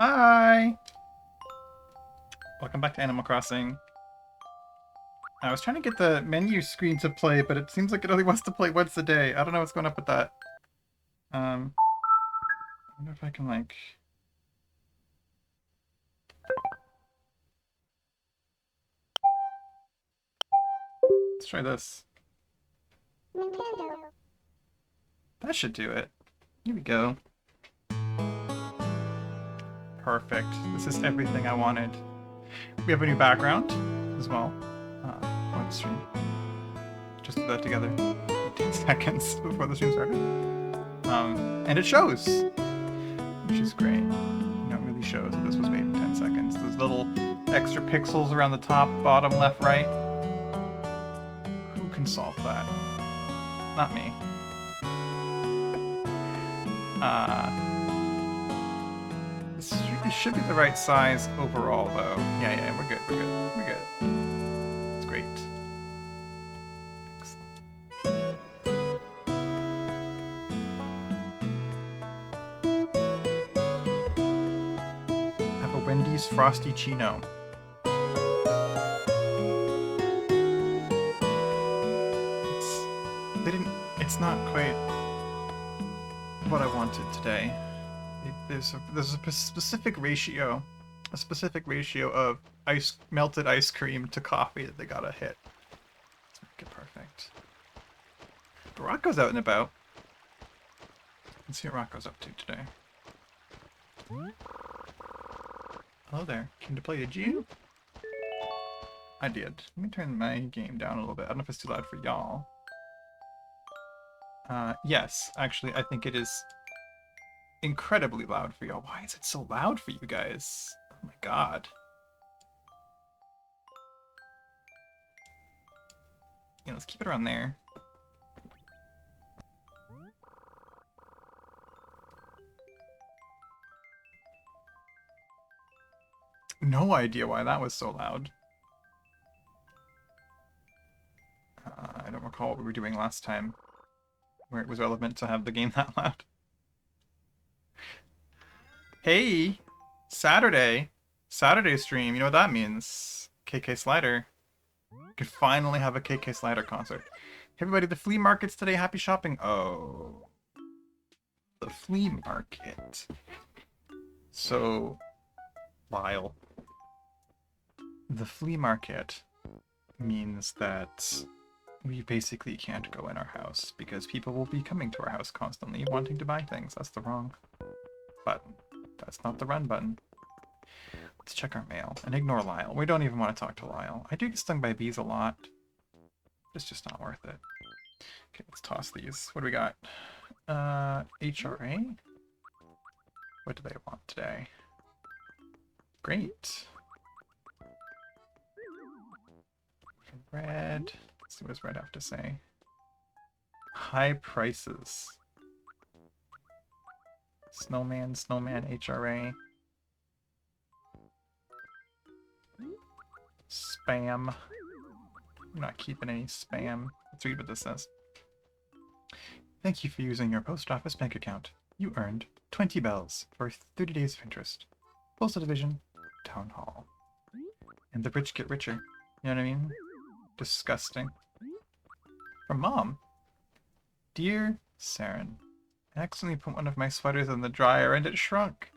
Hi! Welcome back to Animal Crossing. I was trying to get the menu screen to play, but it seems like it only wants to play once a day. I don't know what's going up with that. I wonder if I can, like... Let's try this. Nintendo. That should do it. Here we go. Perfect. This is everything I wanted. We have a new background as well. On the stream. Just put that together. 10 seconds before the stream started. And it shows! Which is great. You know, it really shows that this was made in 10 seconds. Those little extra pixels around the top, bottom, left, right. Who can solve that? Not me. This should be the right size overall, though. Yeah, we're good. It's great. Have a Wendy's Frosty Chino. It's not quite what I wanted today. There's a specific ratio of melted ice cream to coffee that they gotta hit. Let's make it perfect. But Rocco's out and about. Let's see what Rocco's up to today. Hello there. Came to play, did you? I did. Let me turn my game down a little bit. I don't know if it's too loud for y'all. Yes, actually, I think it is incredibly loud for y'all. Why is it so loud for you guys? Oh my god. Yeah, let's keep it around there. No idea why that was so loud. I don't recall what we were doing last time, where it was relevant to have the game that loud. Hey! Saturday stream, you know what that means. KK Slider. We can finally have a KK Slider concert. Hey everybody, the flea market's today. Happy shopping. Oh. The flea market. So, Lyle. The flea market means that we basically can't go in our house because people will be coming to our house constantly wanting to buy things. That's the wrong button. That's not the run button. Let's check our mail and ignore Lyle. We don't even want to talk to Lyle. I do get stung by bees a lot. It's just not worth it. Okay, let's toss these. What do we got? HRA? What do they want today? Great. Red. Let's see what does red have to say. High prices. Snowman, HRA. Spam. I'm not keeping any spam. Let's read what this says. Thank you for using your post office bank account. You earned 20 bells for 30 days of interest. Postal Division, Town Hall. And the rich get richer. You know what I mean? Disgusting. From Mom. Dear Saren, I accidentally put one of my sweaters in the dryer and it shrunk.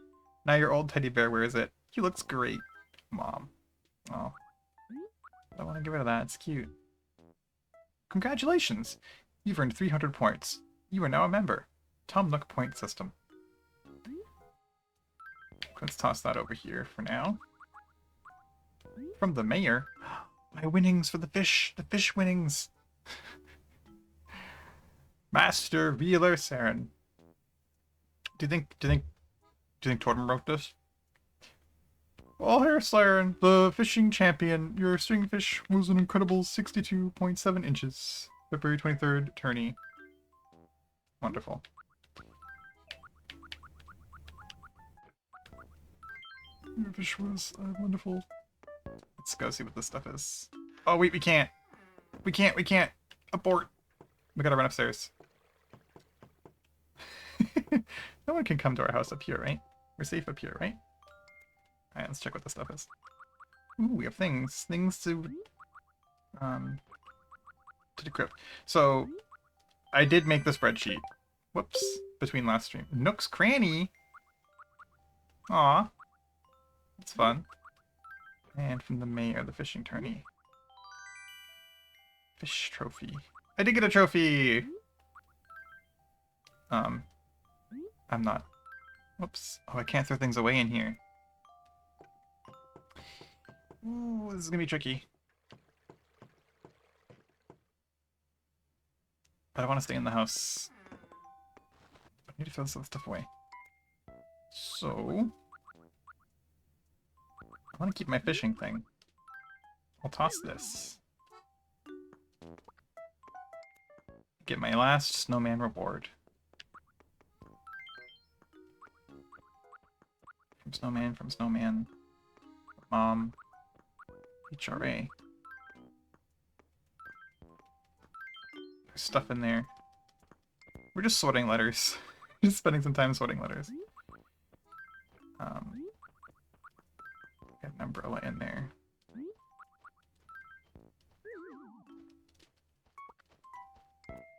Now your old teddy bear wears it. He looks great. Mom. Oh. I want to get rid of that. It's cute. Congratulations! You've earned 300 points. You are now a member. Tom Nook point system. Let's toss that over here for now. From the mayor. My winnings for the fish. The fish winnings. Master Wheeler Saren. Do you think Torben wrote this? Oh, here, Saren, the fishing champion. Your string fish was an incredible 62.7 inches. February 23rd, tourney. Wonderful. Your fish was wonderful. Let's go see what this stuff is. Oh, wait, we can't. We can't. Abort. We gotta run upstairs. No one can come to our house up here, right? We're safe up here, right? Alright, let's check what this stuff is. Ooh, we have things. Things to decrypt. So, I did make the spreadsheet. Whoops. Between last stream. Nook's Cranny! Aw. That's fun. And from the mayor, the fishing tourney. Fish trophy. I did get a trophy! I'm not. Whoops. Oh, I can't throw things away in here. Ooh, this is gonna be tricky. But I want to stay in the house. I need to throw this other stuff away. So... I want to keep my fishing thing. I'll toss this. Get my last snowman reward. From snowman. HRA. There's stuff in there. We're just sorting letters. Just spending some time sorting letters. Got an umbrella in there.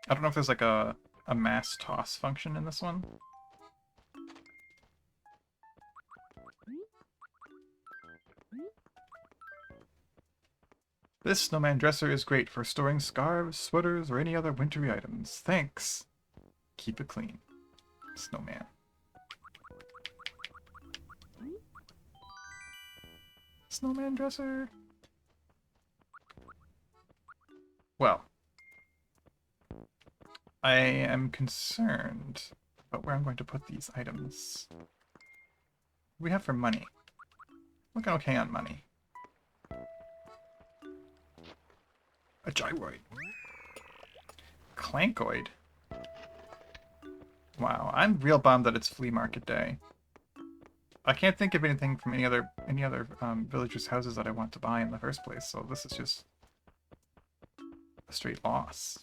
I don't know if there's like a mass toss function in this one. This snowman dresser is great for storing scarves, sweaters, or any other wintry items. Thanks. Keep it clean. Snowman. Snowman dresser. Well, I am concerned about where I'm going to put these items. What do we have for money? Looking okay on money. A gyroid. Clankoid. Wow, I'm real bummed that it's flea market day. I can't think of anything from any other villagers' houses that I want to buy in the first place, so this is just a straight loss.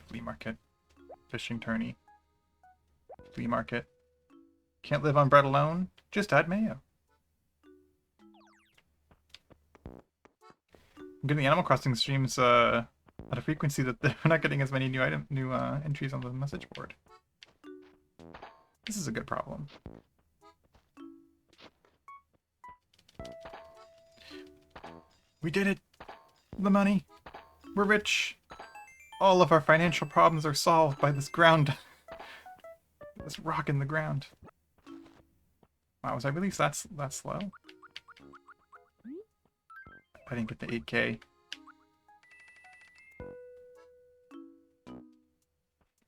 Flea market. Fishing tourney. Flea market. Can't live on bread alone? Just add mayo. I'm getting the Animal Crossing streams at a frequency that we're not getting as many new entries on the message board. This is a good problem. We did it! The money! We're rich! All of our financial problems are solved by this ground. This rock in the ground. Wow, was I really that slow? I didn't get the 8K.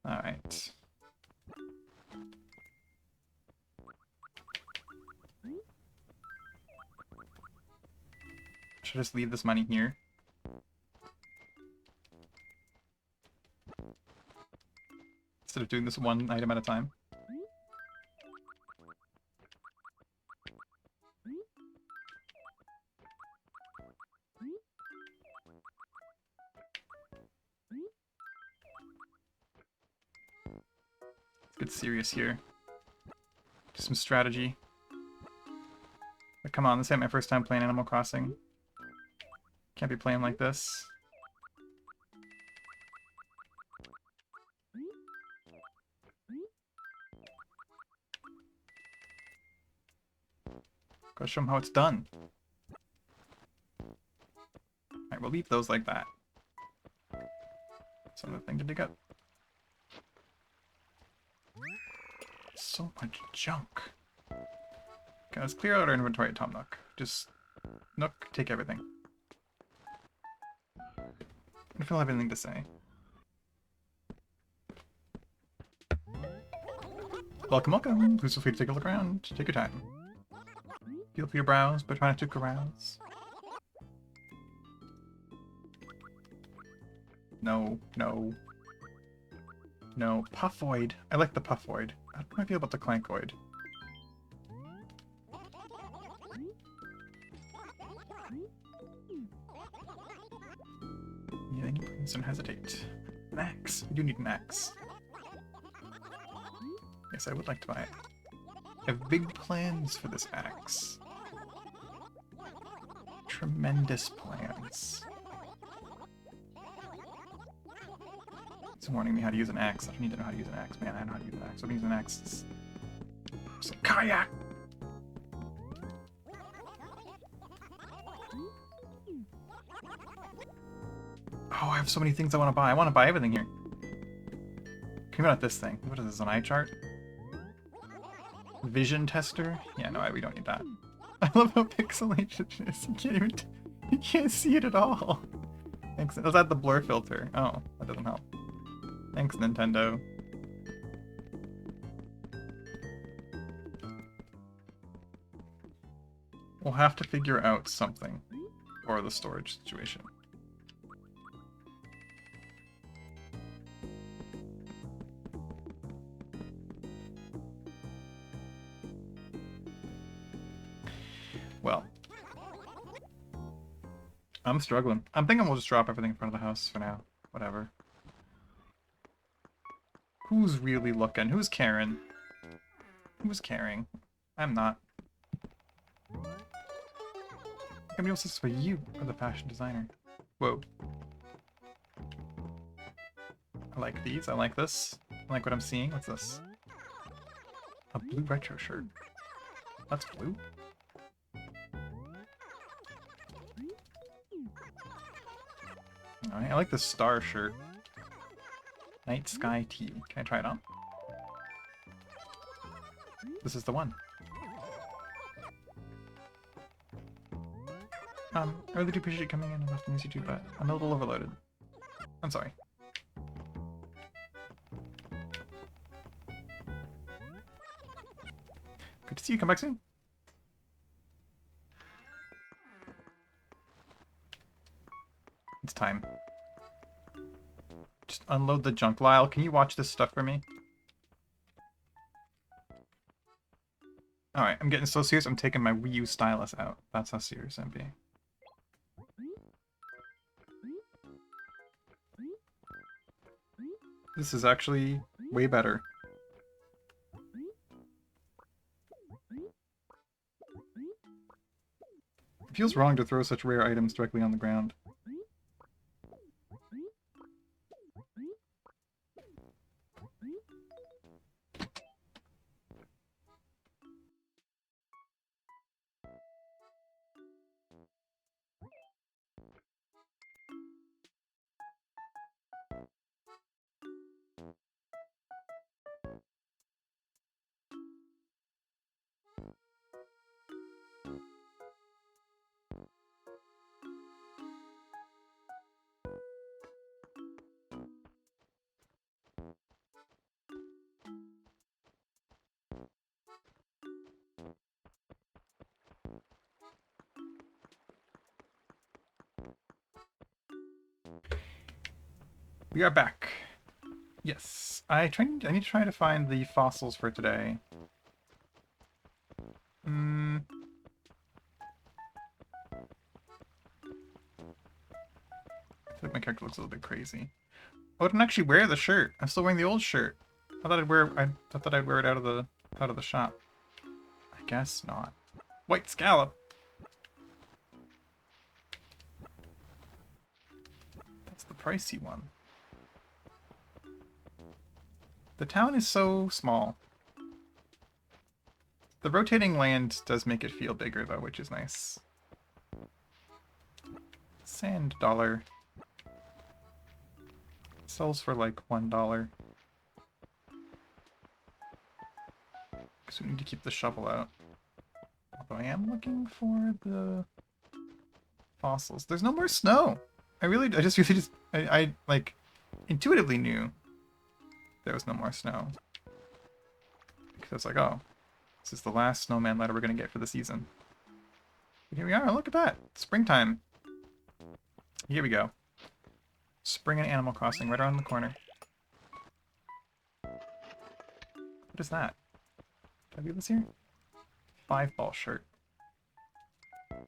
Alright. Should I just leave this money here? Instead of doing this one item at a time? Let's get serious here. Do some strategy. But come on, this ain't my first time playing Animal Crossing. Can't be playing like this. Gotta show them how it's done. Alright, we'll leave those like that. That's another thing to dig up. So much junk. Okay, let's clear out our inventory at Tom Nook. Just... Nook, take everything. I don't have anything to say. Welcome, welcome. Please feel free to take a look around. Take your time. Feel free to browse, but try not to carouse. No, no. No. Puffoid. I like the Puffoid. How do I feel about the Clankoid? Yeah, please don't hesitate. An axe. We do need an axe. Yes, I would like to buy it. I have big plans for this axe. Tremendous plans. It's warning me how to use an axe. I don't need to know how to use an axe, man. I know how to use an axe. I'm using an axe. It's a kayak! Oh, I have so many things I want to buy. I want to buy everything here. Can we not this thing? What is this, an eye chart? Vision tester? Yeah, no, we don't need that. I love how pixelated it is. You can't see it at all. Thanks. Was that the blur filter? Oh, that doesn't help. Thanks, Nintendo. We'll have to figure out something for the storage situation. Well, I'm struggling. I'm thinking we'll just drop everything in front of the house for now. Whatever. Who's really looking? Who's caring? Who's caring? I'm not. Maybe else is for you, or the fashion designer. Whoa. I like these. I like this. I like what I'm seeing. What's this? A blue retro shirt. That's blue. Alright, I like this star shirt. Night Sky Tea. Can I try it on? This is the one. I really do appreciate you coming in and left to miss you too, but I'm a little overloaded. I'm sorry. Good to see you. Come back soon. It's time. Just unload the junk. Lyle, can you watch this stuff for me? Alright, I'm getting so serious, I'm taking my Wii U stylus out. That's how serious I'm being. This is actually way better. It feels wrong to throw such rare items directly on the ground. We are back. Yes, I need to try to find the fossils for today. I feel like my character looks a little bit crazy. Oh, I didn't actually wear the shirt. I'm still wearing the old shirt. I thought I'd wear it out of the shop. I guess not. White scallop. That's the pricey one. The town is so small. The rotating land does make it feel bigger though, which is nice. Sand dollar. Sells for like $1. Because we need to keep the shovel out. Although I am looking for the fossils. There's no more snow! I like intuitively knew there was no more snow. Because I was like, oh, this is the last snowman letter we're gonna get for the season. But here we are, look at that! Springtime! Here we go. Spring and Animal Crossing right around the corner. What is that? Did I leave this here? 5-ball shirt.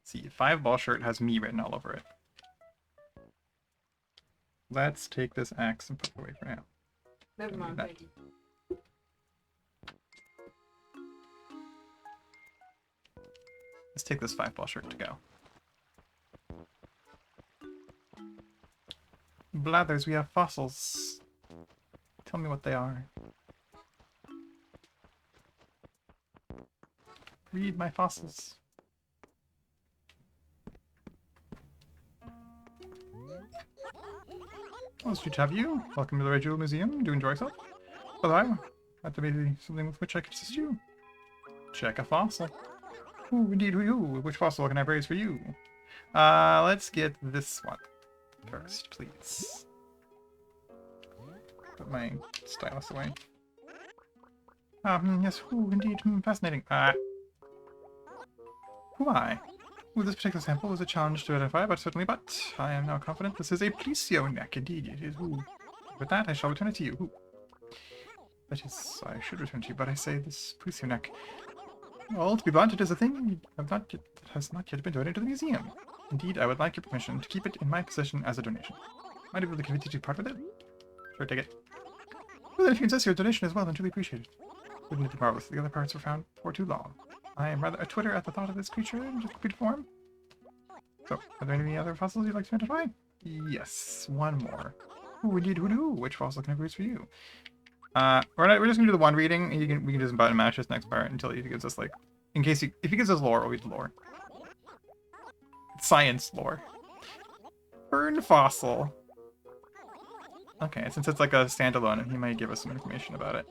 See, 5-ball shirt has me written all over it. Let's take this axe and put it away for now. Never mind, thank you. Let's take this 5-ball shirt to go. Blathers, we have fossils. Tell me what they are. Read my fossils. Oh, it's good to have you. Welcome to the Red Jewel Museum. Do you enjoy yourself? Hello. That may be something with which I can assist you. Check a fossil. Ooh, indeed, ooh. Which fossil can I praise for you? Let's get this one first, please. Put my stylus away. Yes, ooh, indeed, fascinating. Who am I? Ooh, this particular sample was a challenge to identify, but I am now confident this is a Plesioneck. Neck. Indeed, it is. Ooh. With that, I shall return it to you. Ooh. That is, I should return to you, but I say this Plesioneck. Neck. Well, to be blunt, it is a thing that has not yet been donated to the museum. Indeed, I would like your permission to keep it in my possession as a donation. Might I be able to convince you to part with it? Sure, take it. Well, then if you insist your donation as well, then truly appreciate it. Wouldn't it be marvelous if the other parts were found for too long? I am rather a twitter at the thought of this creature in just complete form. So, are there any other fossils you'd like to identify? Yes, one more. Ooh, indeed, who? Which fossil can I produce for you? We're just gonna do the one reading, and we can do some button matches next part until he gives us like, if he gives us lore, we'll read the lore. Science lore. Fern fossil. Okay, since it's like a standalone, he might give us some information about it.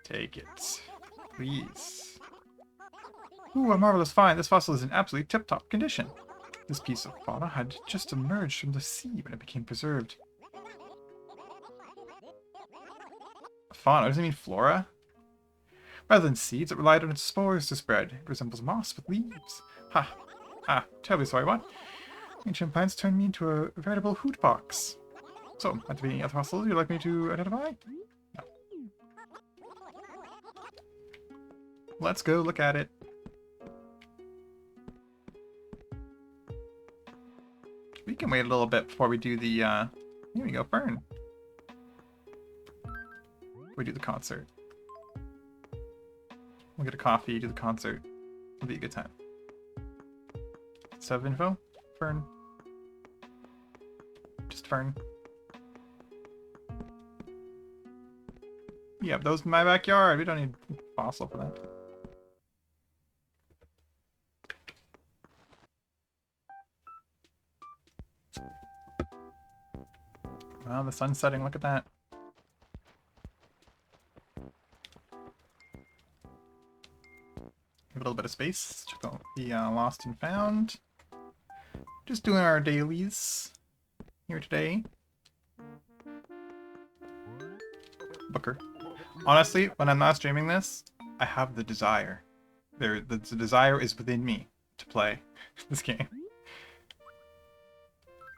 Take it, please. Ooh, a marvelous find. This fossil is in absolutely tip-top condition. This piece of fauna had just emerged from the sea when it became preserved. Fauna? Does it mean flora? Rather than seeds, it relied on its spores to spread. It resembles moss with leaves. Ha! Ah, terribly sorry, what? Ancient plants turned me into a veritable hoot box. So, are there any other fossils you'd like me to identify? No. Let's go look at it. We can wait a little bit before we do the, here we go, Fern. We do the concert. We'll get a coffee, do the concert. It'll be a good time. Sub info? Fern. Just Fern. Yeah, those in my backyard. We don't need fossil for that. Wow, the sun's setting. Look at that. Give a little bit of space. Check out the lost and found. Just doing our dailies here today. Booker. Honestly, when I'm not streaming this, I have the desire. The desire is within me to play this game.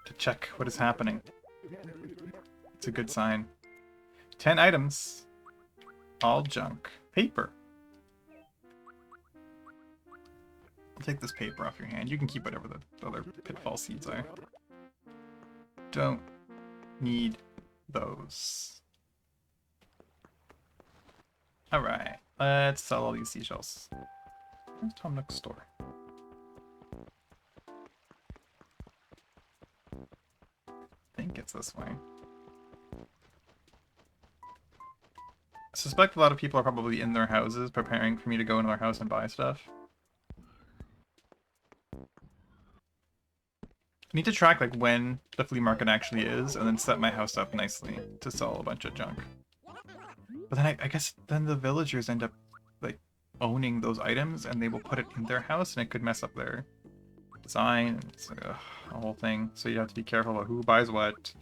To check what is happening. It's a good sign. 10 items. All junk. Paper. I'll take this paper off your hand. You can keep whatever the other pitfall seeds are. Don't need those. Alright, let's sell all these seashells. Where's Tom Nook's store? I think it's this way. I suspect a lot of people are probably in their houses preparing for me to go into their house and buy stuff. I need to track like when the flea market actually is and then set my house up nicely to sell a bunch of junk. But then I guess then the villagers end up like owning those items and they will put it in their house and it could mess up their design. It's like, a whole thing. So you have to be careful about who buys what.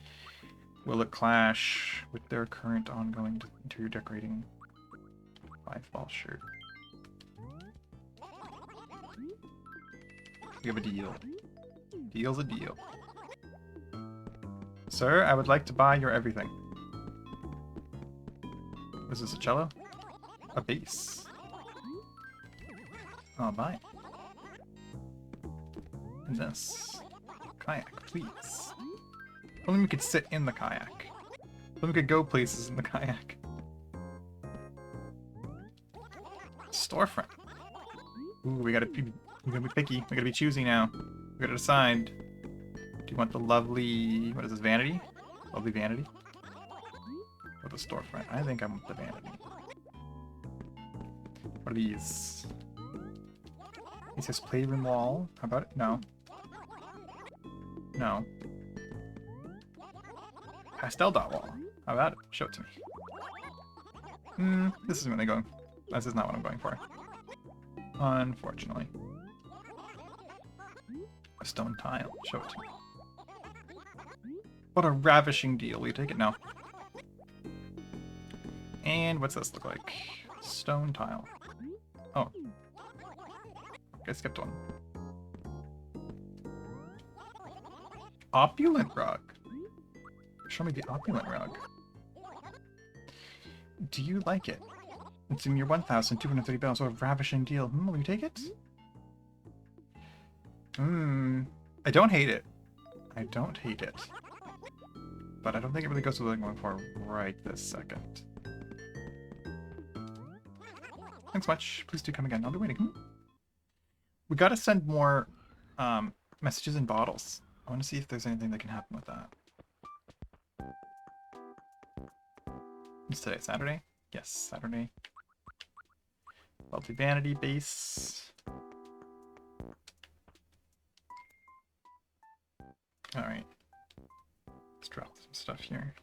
Will it clash with their current ongoing interior decorating? 5-ball shirt. You have a deal. Deal's a deal. Sir, I would like to buy your everything. Is this a cello? A bass. I'll buy it. And this. Kayak, please. Only we could sit in the kayak. Only we could go places in the kayak. Storefront. Ooh, we gotta be picky. We gotta be choosy now. We gotta decide. Do you want the lovely, what is this, vanity? Lovely vanity? Or the storefront? I think I want the vanity. What are these? It says playroom wall. How about it? No. No. Pastel dot wall. How about it? Show it to me. This isn't really going. This is not what I'm going for. Unfortunately. A stone tile. Show it to me. What a ravishing deal. Will you take it? No. And what's this look like? Stone tile. Oh. I skipped one. Opulent rug. Show me the opulent rug. Do you like it? It's in your 1,230 bells. What a ravishing deal. Will you take it? I don't hate it. I don't hate it. But I don't think it really goes to what I'm going for right this second. Thanks much. Please do come again. I'll be waiting. We gotta send more messages in bottles. I want to see if there's anything that can happen with that. What's today? Saturday? Yes, Saturday. Lovely vanity base. Alright. Let's drop some stuff here.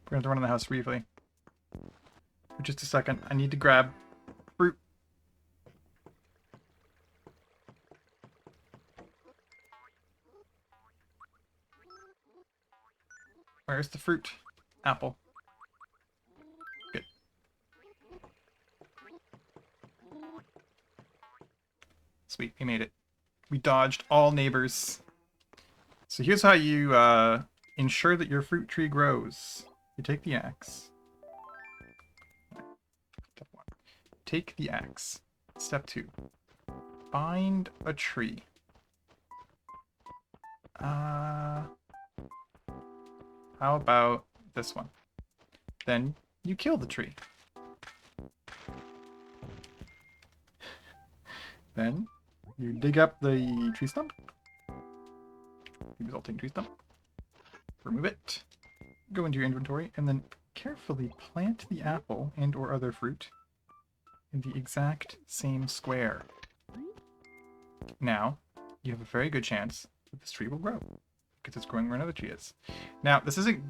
We're going to run in the house briefly. For just a second. I need to grab fruit. Where's the fruit? Apple. Good. Sweet, we made it. We dodged all neighbors. So here's how you ensure that your fruit tree grows. You take the axe. Step 1. Take the axe. Step 2. Find a tree. How about this one? Then you kill the tree. Then you dig up the tree stump. The resulting tree stump. Remove it. Go into your inventory and then carefully plant the apple and or other fruit in the exact same square. Now, you have a very good chance that this tree will grow because it's growing where another tree is. Now, this isn't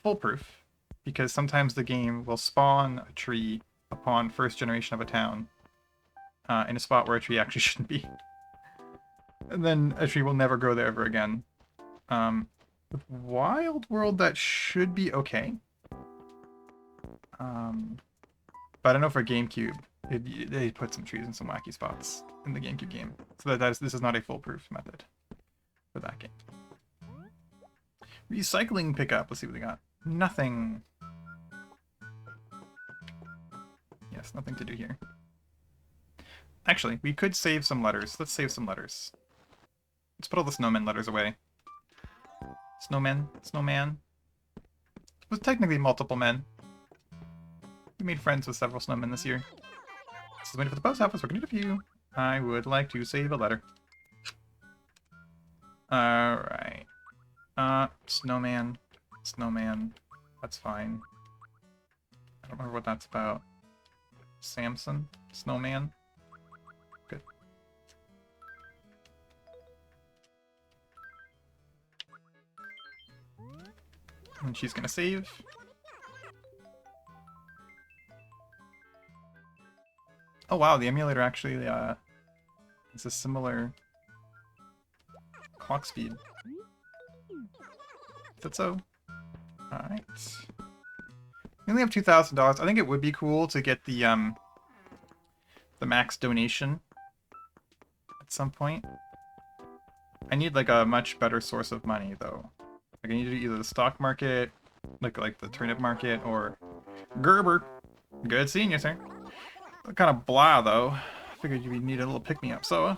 foolproof because sometimes the game will spawn a tree upon first generation of a town in a spot where a tree actually shouldn't be. And then a tree will never grow there ever again. With Wild World, that should be okay. But I know for GameCube, they put some trees in some wacky spots in the GameCube game. So this is not a foolproof method for that game. Recycling pickup. Let's see what we got. Nothing. Yes, nothing to do here. Actually, we could save some letters. Let's save some letters. Let's put all the snowman letters away. Snowman. It was technically multiple men. We made friends with several snowmen this year. This is waiting for the post office. We're gonna need a few. I would like to save a letter. Alright. Snowman. That's fine. I don't remember what that's about. Samson? Snowman? Good. And she's gonna save. Oh wow, the emulator actually is a similar clock speed. Is that so? Alright. We only have $2,000. I think it would be cool to get the max donation at some point. I need like a much better source of money though. Like I need to do either the stock market, like the turnip market, or Gerber. Good seeing you, sir. Kind of blah though. I figured you would need a little pick-me-up, so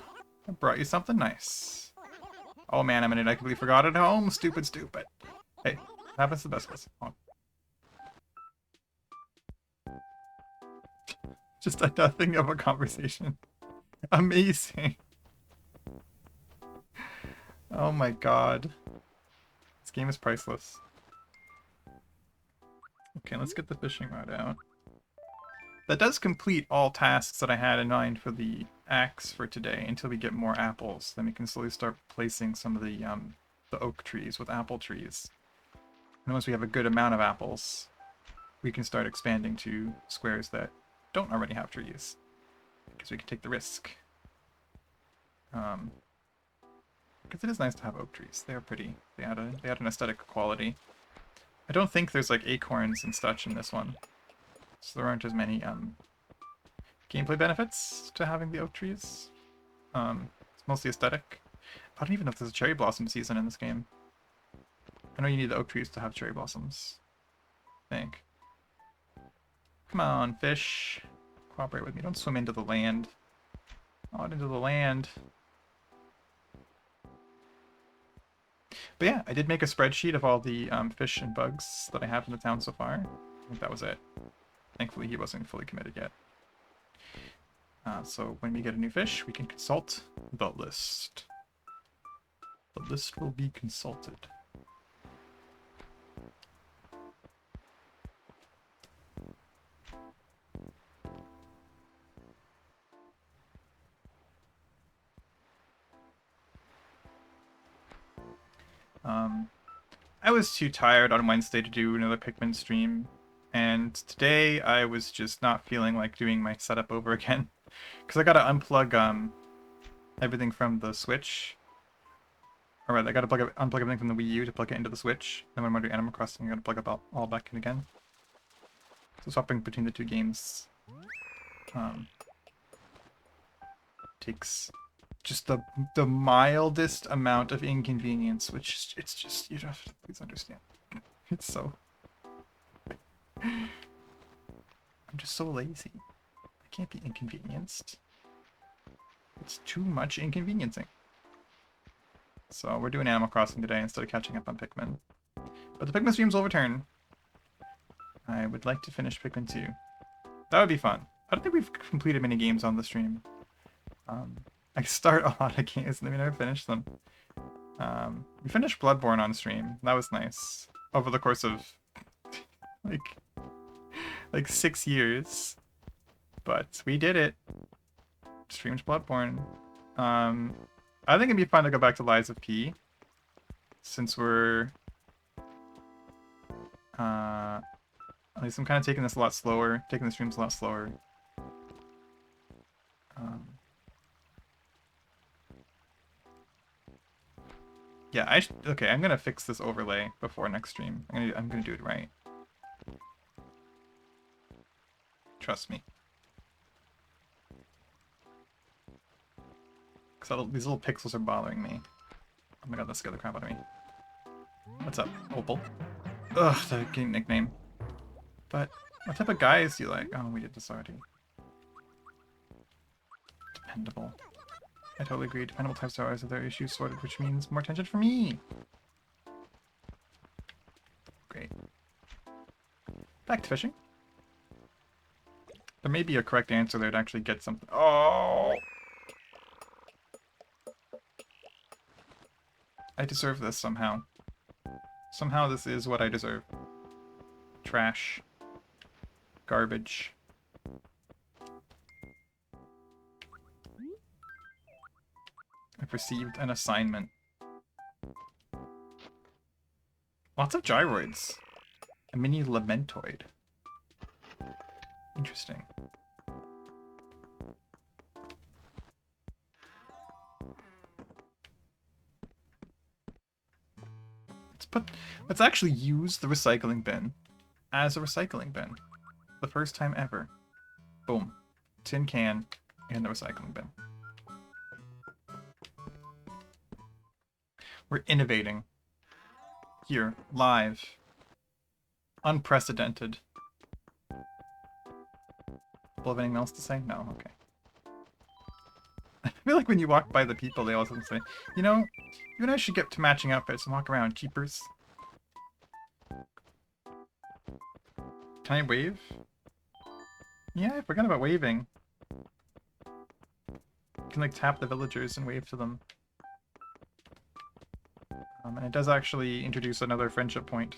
I brought you something nice. Oh man, I completely forgot at home. Stupid, stupid. Hey, happens to the best of us. Hold on. Just a nothing of a conversation. Amazing. Oh my god. This game is priceless. Okay, let's get the fishing rod out. That does complete all tasks that I had in mind for the axe for today until we get more apples. Then we can slowly start replacing some of the oak trees with apple trees. And once we have a good amount of apples, we can start expanding to squares that don't already have trees. Because we can take the risk. Because it is nice to have oak trees. They are pretty. They add an aesthetic quality. I don't think there's like acorns and such in this one. So there aren't as many gameplay benefits to having the oak trees. It's mostly aesthetic. I don't even know if there's a cherry blossom season in this game. I know you need the oak trees to have cherry blossoms. I think. Come on, fish. Cooperate with me. Don't swim into the land. Not into the land. But yeah, I did make a spreadsheet of all the fish and bugs that I have in the town so far. I think that was it. Thankfully, he wasn't fully committed yet. So when we get a new fish, we can consult the list. The list will be consulted. I was too tired on Wednesday to do another Pikmin stream, and today I was just not feeling like doing my setup over again. Because I gotta unplug everything from the Switch. Alright, I gotta unplug everything from the Wii U to plug it into the Switch. Then when I'm doing Animal Crossing, I gotta plug it all back in again. So swapping between the two games takes just the mildest amount of inconvenience, which it's just, you have to please understand. It's so... I'm just so lazy. I can't be inconvenienced. It's too much inconveniencing. So we're doing Animal Crossing today instead of catching up on Pikmin. But the Pikmin streams will return. I would like to finish Pikmin 2. That would be fun. I don't think we've completed many games on the stream. I start a lot of games and then we never finish them. We finished Bloodborne on stream. That was nice. Over the course of like 6 years. But we did it. Streamed Bloodborne. I think it'd be fun to go back to Lies of P. Since we're at least I'm kind of taking this a lot slower, taking the streams a lot slower. Yeah, okay, I'm gonna fix this overlay before next stream. I'm gonna do it right. Trust me. Because these little pixels are bothering me. Oh my god, that scared the crap out of me. What's up, Opal? Ugh, that game nickname. But what type of guys do you like? Oh, we did this already. Dependable. I totally agree. Dependable types are always have their issues sorted, which means more attention for me. Great. Back to fishing. There may be a correct answer there to actually get something. Oh! I deserve this somehow. Somehow this is what I deserve. Trash. Garbage. I've received an assignment. Lots of gyroids. A mini lamentoid. Interesting. Let's actually use the recycling bin as a recycling bin. The first time ever. Boom. Tin can in the recycling bin. We're innovating. Here, live. Unprecedented. People have anything else to say? No, okay. I feel like when you walk by the people, they also say, you know, you and I should get to matching outfits and walk around, keepers. Can I wave? Yeah, I forgot about waving. You can like tap the villagers and wave to them. And it does actually introduce another friendship point.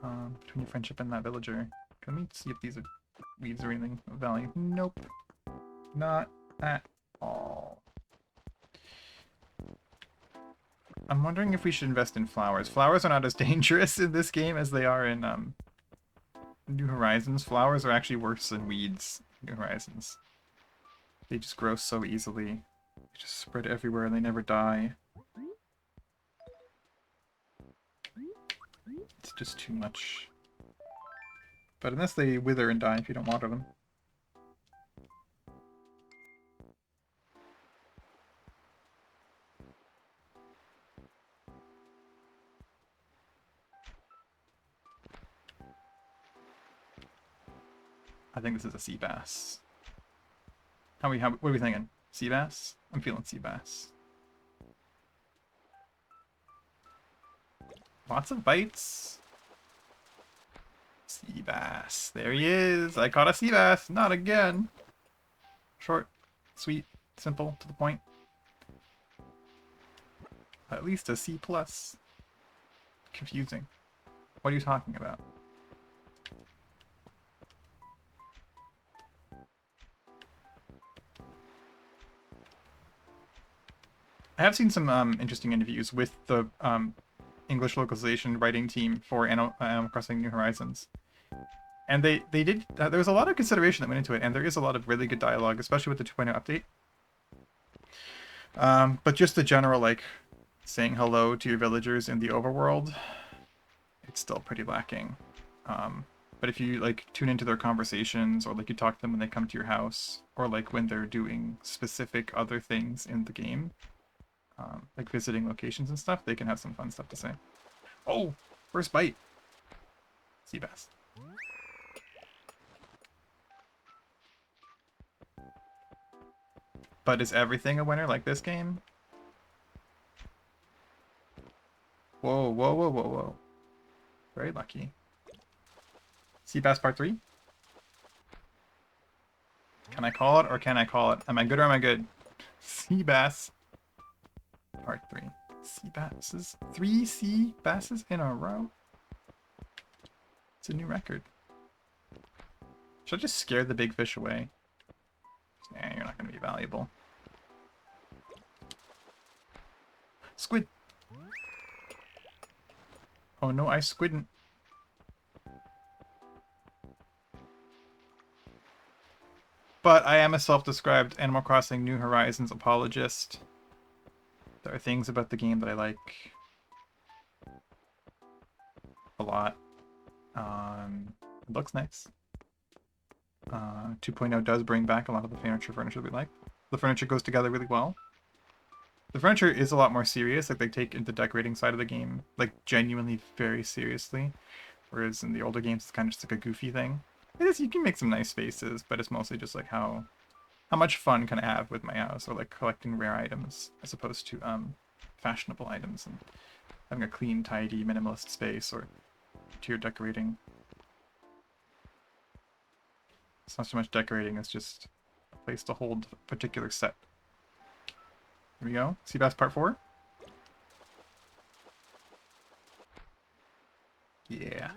Between your friendship and that villager. Let me see if these are weeds or anything of value. Nope. Not at all. I'm wondering if we should invest in flowers. Flowers are not as dangerous in this game as they are in New Horizons. Flowers are actually worse than weeds in New Horizons. They just grow so easily. They just spread everywhere and they never die. It's just too much. But unless they wither and die if you don't water them. I think this is a sea bass. What are we thinking? Sea bass? I'm feeling sea bass. Lots of bites. Sea bass. There he is. I caught a sea bass. Not again. Short, sweet, simple, to the point. At least a C+. Confusing. What are you talking about? I have seen some interesting interviews with the English localization writing team for Animal Crossing New Horizons. And they did, there was a lot of consideration that went into it, and there is a lot of really good dialogue, especially with the 2.0 update. But just the general, like, saying hello to your villagers in the overworld, it's still pretty lacking. But if you, like, tune into their conversations, or, like, you talk to them when they come to your house, or, like, when they're doing specific other things in the game, like visiting locations and stuff, they can have some fun stuff to say. Oh! First bite! Sea bass. But is everything a winner like this game? Whoa, whoa, whoa, whoa, whoa. Very lucky. Sea bass part 3? Can I call it or can I call it? Am I good or am I good? Sea bass part 3. Sea basses. 3 sea basses in a row? It's a new record. Should I just scare the big fish away? Nah, you're not going to be valuable. Squid! Oh no, I squidn't. But I am a self-described Animal Crossing New Horizons apologist. There are things about the game that I like a lot. It looks nice. 2.0 does bring back a lot of the furniture that we like. The furniture goes together really well. The furniture is a lot more serious, like they take the decorating side of the game, like genuinely very seriously. Whereas in the older games, it's kind of just like a goofy thing. It is, you can make some nice faces, but it's mostly just like how much fun can I have with my house, or like collecting rare items as opposed to fashionable items and having a clean, tidy, minimalist space or tier decorating. It's not so much decorating, it's just a place to hold a particular set. Here we go. Sea bass part 4. Yeah.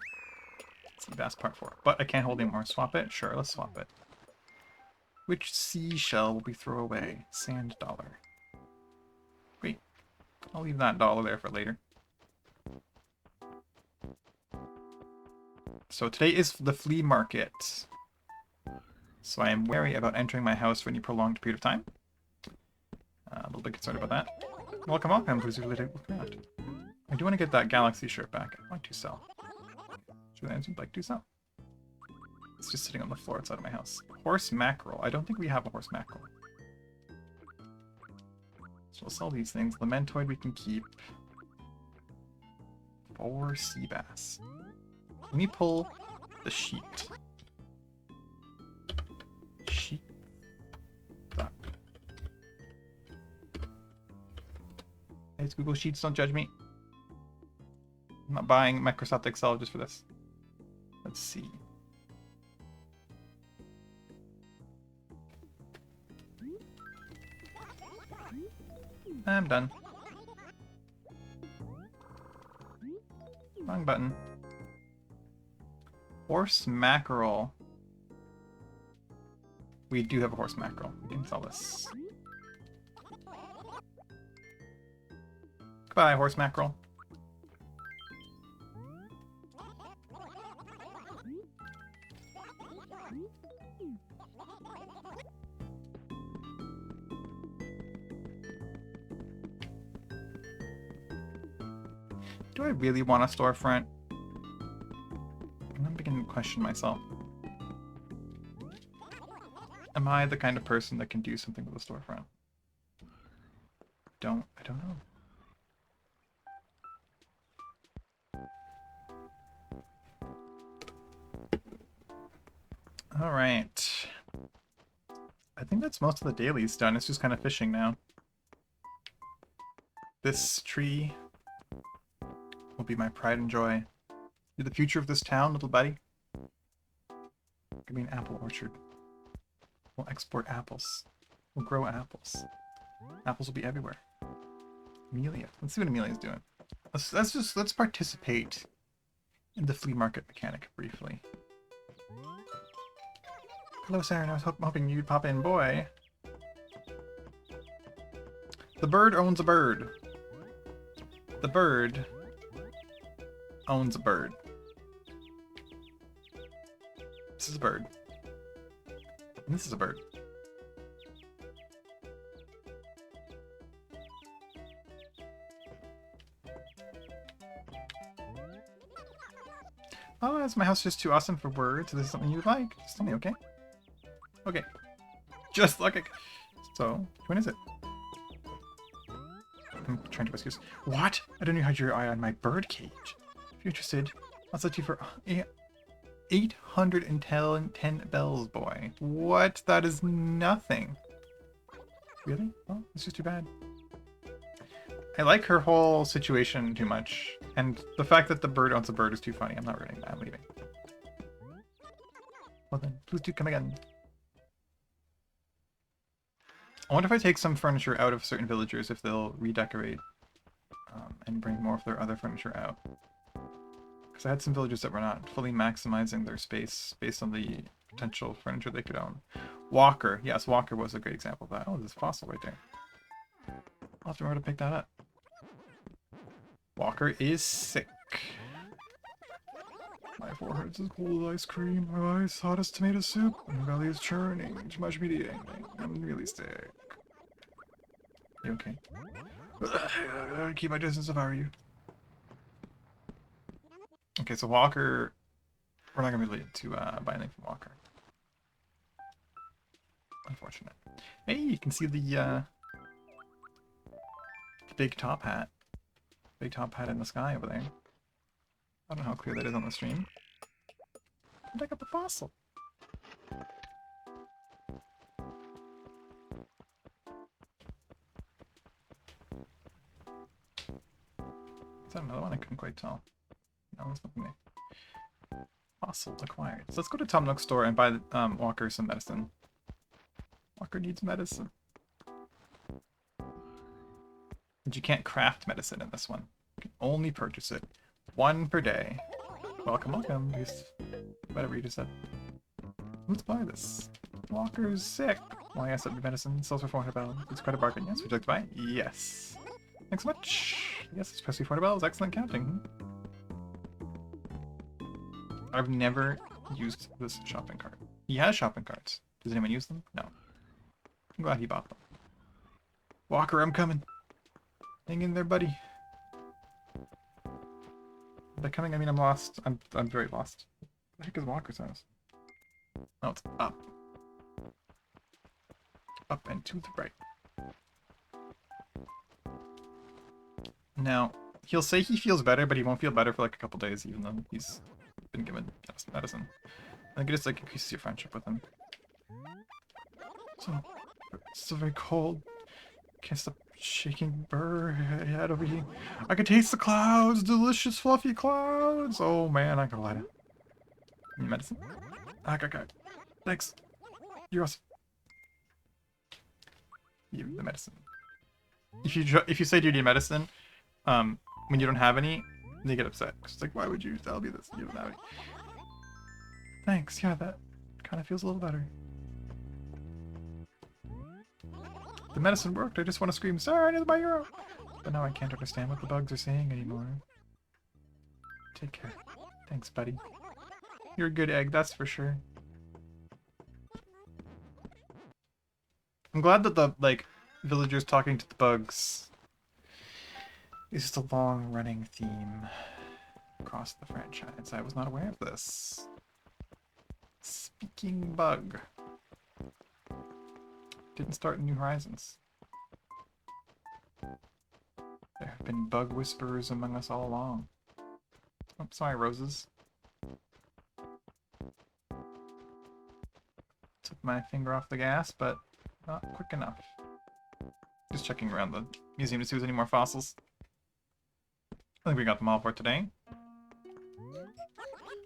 Sea bass part 4. But I can't hold anymore. Swap it? Sure, let's swap it. Which seashell will we throw away? Sand dollar. Wait. I'll leave that dollar there for later. So today is the flea market. So I am wary about entering my house for any prolonged period of time. A little bit concerned about that. Welcome, welcome. Please look around. I do want to get that galaxy shirt back. I want to sell. Should I like to sell? It's just sitting on the floor outside of my house. Horse mackerel. I don't think we have a horse mackerel. we'll sell these things. Lamentoid we can keep. 4 sea bass. Let me pull the sheet. Sheet. Duck. Hey, it's Google Sheets, don't judge me. I'm not buying Microsoft Excel just for this. Let's see. I'm done. Wrong button. Horse mackerel. We do have a horse mackerel. We can sell this. Goodbye, horse mackerel. Do I really want a storefront? I'm beginning to question myself. Am I the kind of person that can do something with a storefront? I don't know. All right. I think that's most of the dailies done. It's just kind of fishing now. This tree will be my pride and joy. You're the future of this town, little buddy. Give me an apple orchard. We'll export apples. We'll grow apples. Apples will be everywhere. Amelia. Let's see what Amelia's doing. Let's participate in the flea market mechanic briefly. Hello, Saren. I was hoping you'd pop in, boy. The bird owns a bird. The bird owns a bird. This is a bird. And this is a bird. Oh, is my house just too awesome for words? Is this something you'd like? Just tell me, okay? Okay. Just like so, which one is it? I'm trying to excuse. What? I don't know how your eye on my bird cage. If you're interested, I'll set you for 810 bells, boy. What? That is nothing. Really? Well, it's just too bad. I like her whole situation too much, and the fact that the bird owns a bird is too funny. I'm not ruining that. I'm leaving. Well then, please do come again. I wonder if I take some furniture out of certain villagers, if they'll redecorate and bring more of their other furniture out. Because I had some villagers that were not fully maximizing their space based on the potential furniture they could own. Walker. Yes, Walker was a great example of that. Oh, there's a fossil right there. I'll have to remember to pick that up. Walker is sick. My forehead's as cold as ice cream, my eyes hot as tomato soup, and my belly is churning. Too much meat eating. I'm really sick. You okay? Keep my distance if I were you. Okay, so Walker... We're not going to be able to buy anything from Walker. Unfortunate. Hey, you can see the big top hat. Big top hat in the sky over there. I don't know how clear that is on the stream. And I got the fossil. Is that another one? I couldn't quite tell. No, there's nothing there. Fossil acquired. So let's go to Tom Nook's store and buy Walker some medicine. Walker needs medicine. But you can't craft medicine in this one. You can only purchase it. 1 per day. Welcome, welcome. Whatever you just said. Let's buy this. Walker's sick. Well, yes, that'd be medicine. Sells for 400 bells. It's quite a bargain. Yes, would you like to buy? Yes. Thanks so much. Yes, it's especially 400 bells. Excellent counting. I've never used this shopping cart. He has shopping carts. Does anyone use them? No. I'm glad he bought them. Walker, I'm coming. Hang in there, buddy. By coming, I mean I'm lost. I'm very lost. What the heck is Walker's house? Oh, it's up. Up and to the right. Now, he'll say he feels better, but he won't feel better for like a couple days, even though he's been given medicine. I think it just like increases your friendship with him. So, it's so very cold. Can't stop shaking burr head over here. I can taste the clouds, delicious fluffy clouds. Oh man, I gotta light it. Need medicine? Okay. Thanks. You're awesome. Give me the medicine. If you say do you need medicine, when you don't have any, they get upset. Cause it's like, why would you tell me this? You don't have any. Thanks. Yeah, that kind of feels a little better. The medicine worked. I just want to scream, sorry, it's my hero. But now I can't understand what the bugs are saying anymore. Take care. Thanks, buddy. You're a good egg, that's for sure. I'm glad that the, like, villagers talking to the bugs is just a long-running theme across the franchise. I was not aware of this. Speaking bug. Didn't start in New Horizons. There have been bug whisperers among us all along. Oh, sorry, roses. Took my finger off the gas, but not quick enough. Just checking around the museum to see if there's any more fossils. I think we got them all for today.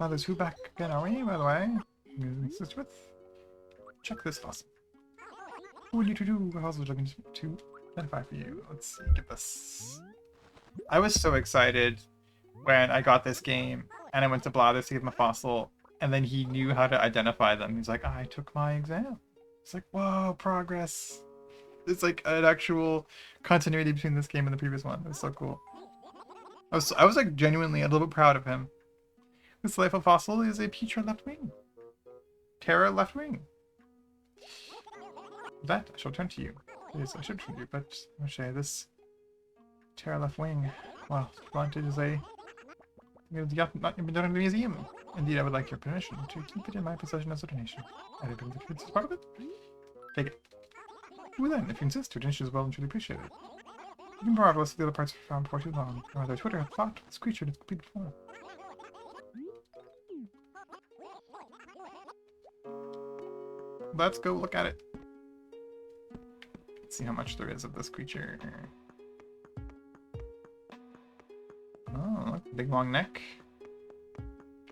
Well, there's who back again, are we, by the way? Assist with? Check this fossil. What would you to do? What else was looking to identify for you? Let's see, get this. I was so excited when I got this game and I went to Blathers to give him a fossil, and then he knew how to identify them. He's like, I took my exam. It's like, whoa, progress. It's like an actual continuity between this game and the previous one. It was so cool. I was like genuinely a little bit proud of him. This life of fossil is a Petra left wing. Terra left wing. That I shall turn to you. Yes, I should turn to you, but I'll say this Terra left wing. Well, granted is a not been done in the museum. Indeed, I would like your permission to keep it in my possession as a donation. I don't believe it's part of it. Take it. Well then, if you insist, your donation is well and truly appreciated. You can borrow the rest of the other parts found before too long. No other Twitter had thought this creature in its complete form. Let's go look at it. Let's see how much there is of this creature. Oh, look, big long neck.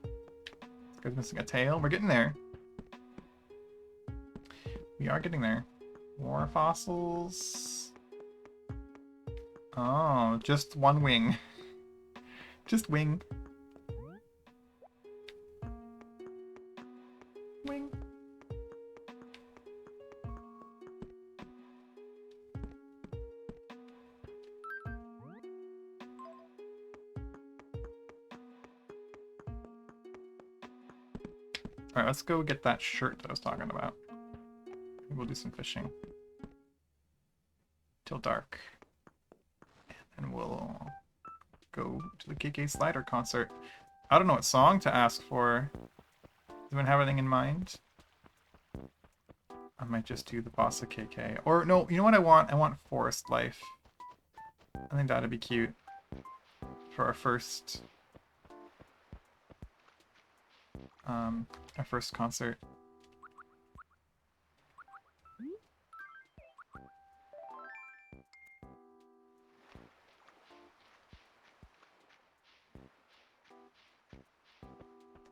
This guy's missing a tail. We're getting there. We are getting there. More fossils. Oh, just one wing. Just wing. Wing. Alright, let's go get that shirt that I was talking about. We'll do some fishing. Till dark. And we'll go to the KK Slider concert. I don't know what song to ask for. Does anyone have anything in mind? I might just do the boss of KK. Or, no, you know what I want? I want Forest Life. I think that'd be cute. For our first concert.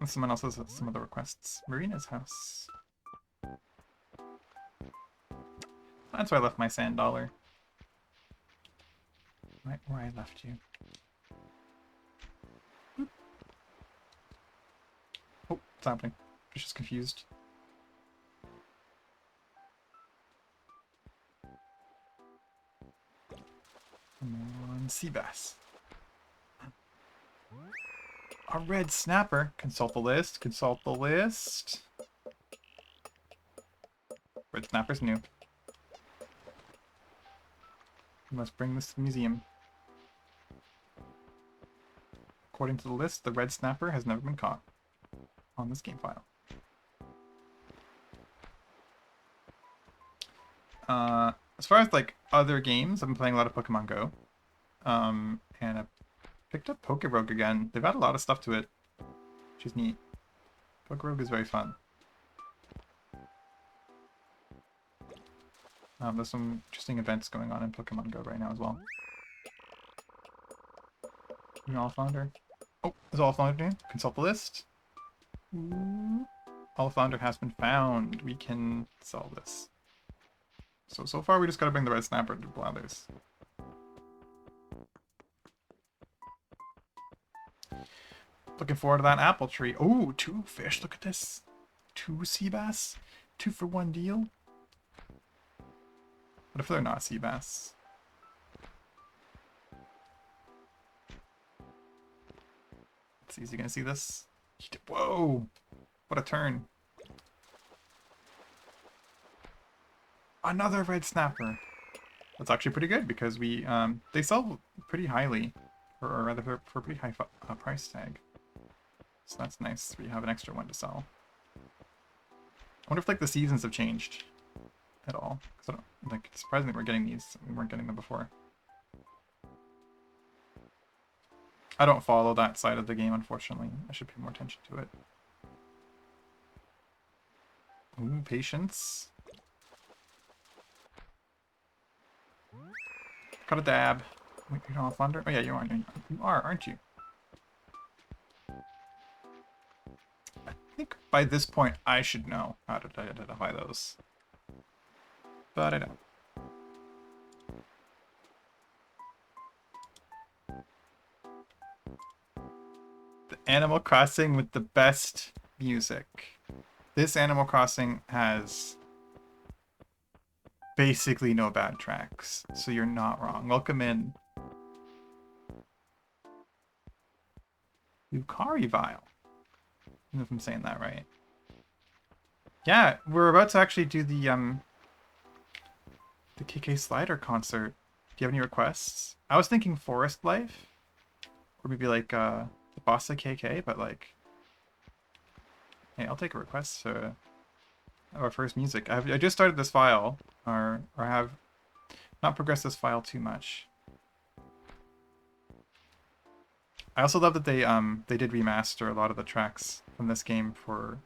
And someone else has some other requests. Marina's house. That's where I left my sand dollar. Right where I left you. Boop. Oh, what's happening? She's just confused. Come on, sea bass. A red snapper. Consult the list. Consult the list. Red snapper's new. We must bring this to the museum. According to the list, the red snapper has never been caught on this game file. As far as like other games, I've been playing a lot of Pokemon Go. And I picked up Pokerogue again. They've added a lot of stuff to it, which is neat. Pokerogue is very fun. There's some interesting events going on in Pokemon Go right now as well. An Olfounder. Oh, is Olfounder doing? Consult the list. Ooh. Olfounder has been found. We can sell this. So far we just gotta bring the red snapper to Blathers. Looking forward to that apple tree. Oh, 2 fish. Look at this. 2 sea bass. 2 for 1 deal. What if they're not sea bass? Let's see, is he gonna see this? Whoa! What a turn. Another red snapper. That's actually pretty good because we they sell pretty highly, or rather for a pretty high price tag. So that's nice. We have an extra one to sell. I wonder if like the seasons have changed at all. Because I don't like. Surprisingly, we're getting these. We weren't getting them before. I don't follow that side of the game, unfortunately. I should pay more attention to it. Ooh, patience. Got a dab. Wait, you're not thunder? Oh yeah, you are. You are, aren't you? I think by this point I should know how to identify those. But I don't. The Animal Crossing with the best music. This Animal Crossing has basically no bad tracks, so you're not wrong. Welcome in. Lucari Vial. I don't know if I'm saying that right. Yeah, we're about to actually do the KK Slider concert. Do you have any requests? I was thinking Forest Life, or maybe like the Bossa KK, but like, hey, I'll take a request for our first music. I just started this file, or have not progressed this file too much. I also love that they did remaster a lot of the tracks from this game for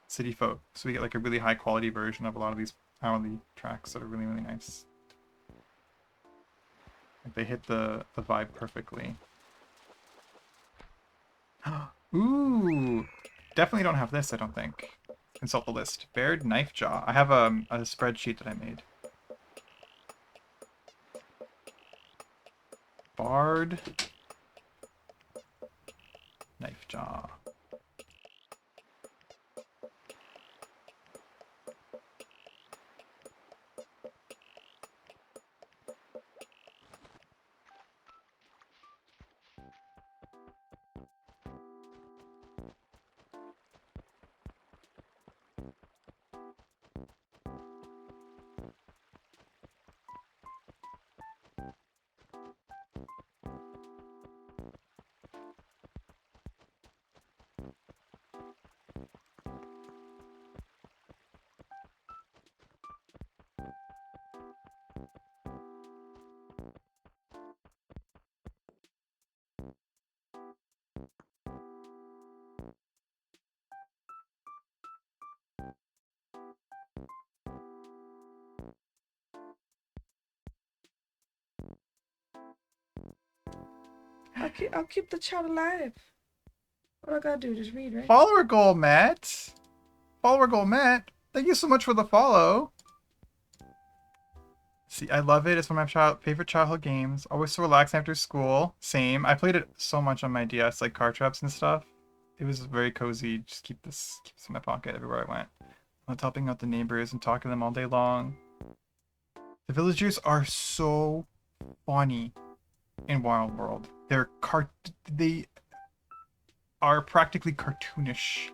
City Folk, so we get like a really high quality version of a lot of these hourly tracks that are really, really nice. Like they hit the vibe perfectly. Ooh, definitely don't have this, I don't think. Consult the list. Bared Knife Jaw. I have a spreadsheet that I made. Barred Knife Jaw. I'll keep the chat alive. What I gotta do? Just read, right? Follower goal, Matt. Follower goal, Matt. Thank you so much for the follow. See, I love it. It's one of my favorite childhood games. Always so relaxing after school. Same. I played it so much on my DS, like car traps and stuff. It was very cozy. Just keep this in my pocket everywhere I went. I was helping out the neighbors and talking to them all day long. The villagers are so funny in Wild World. They are practically cartoonish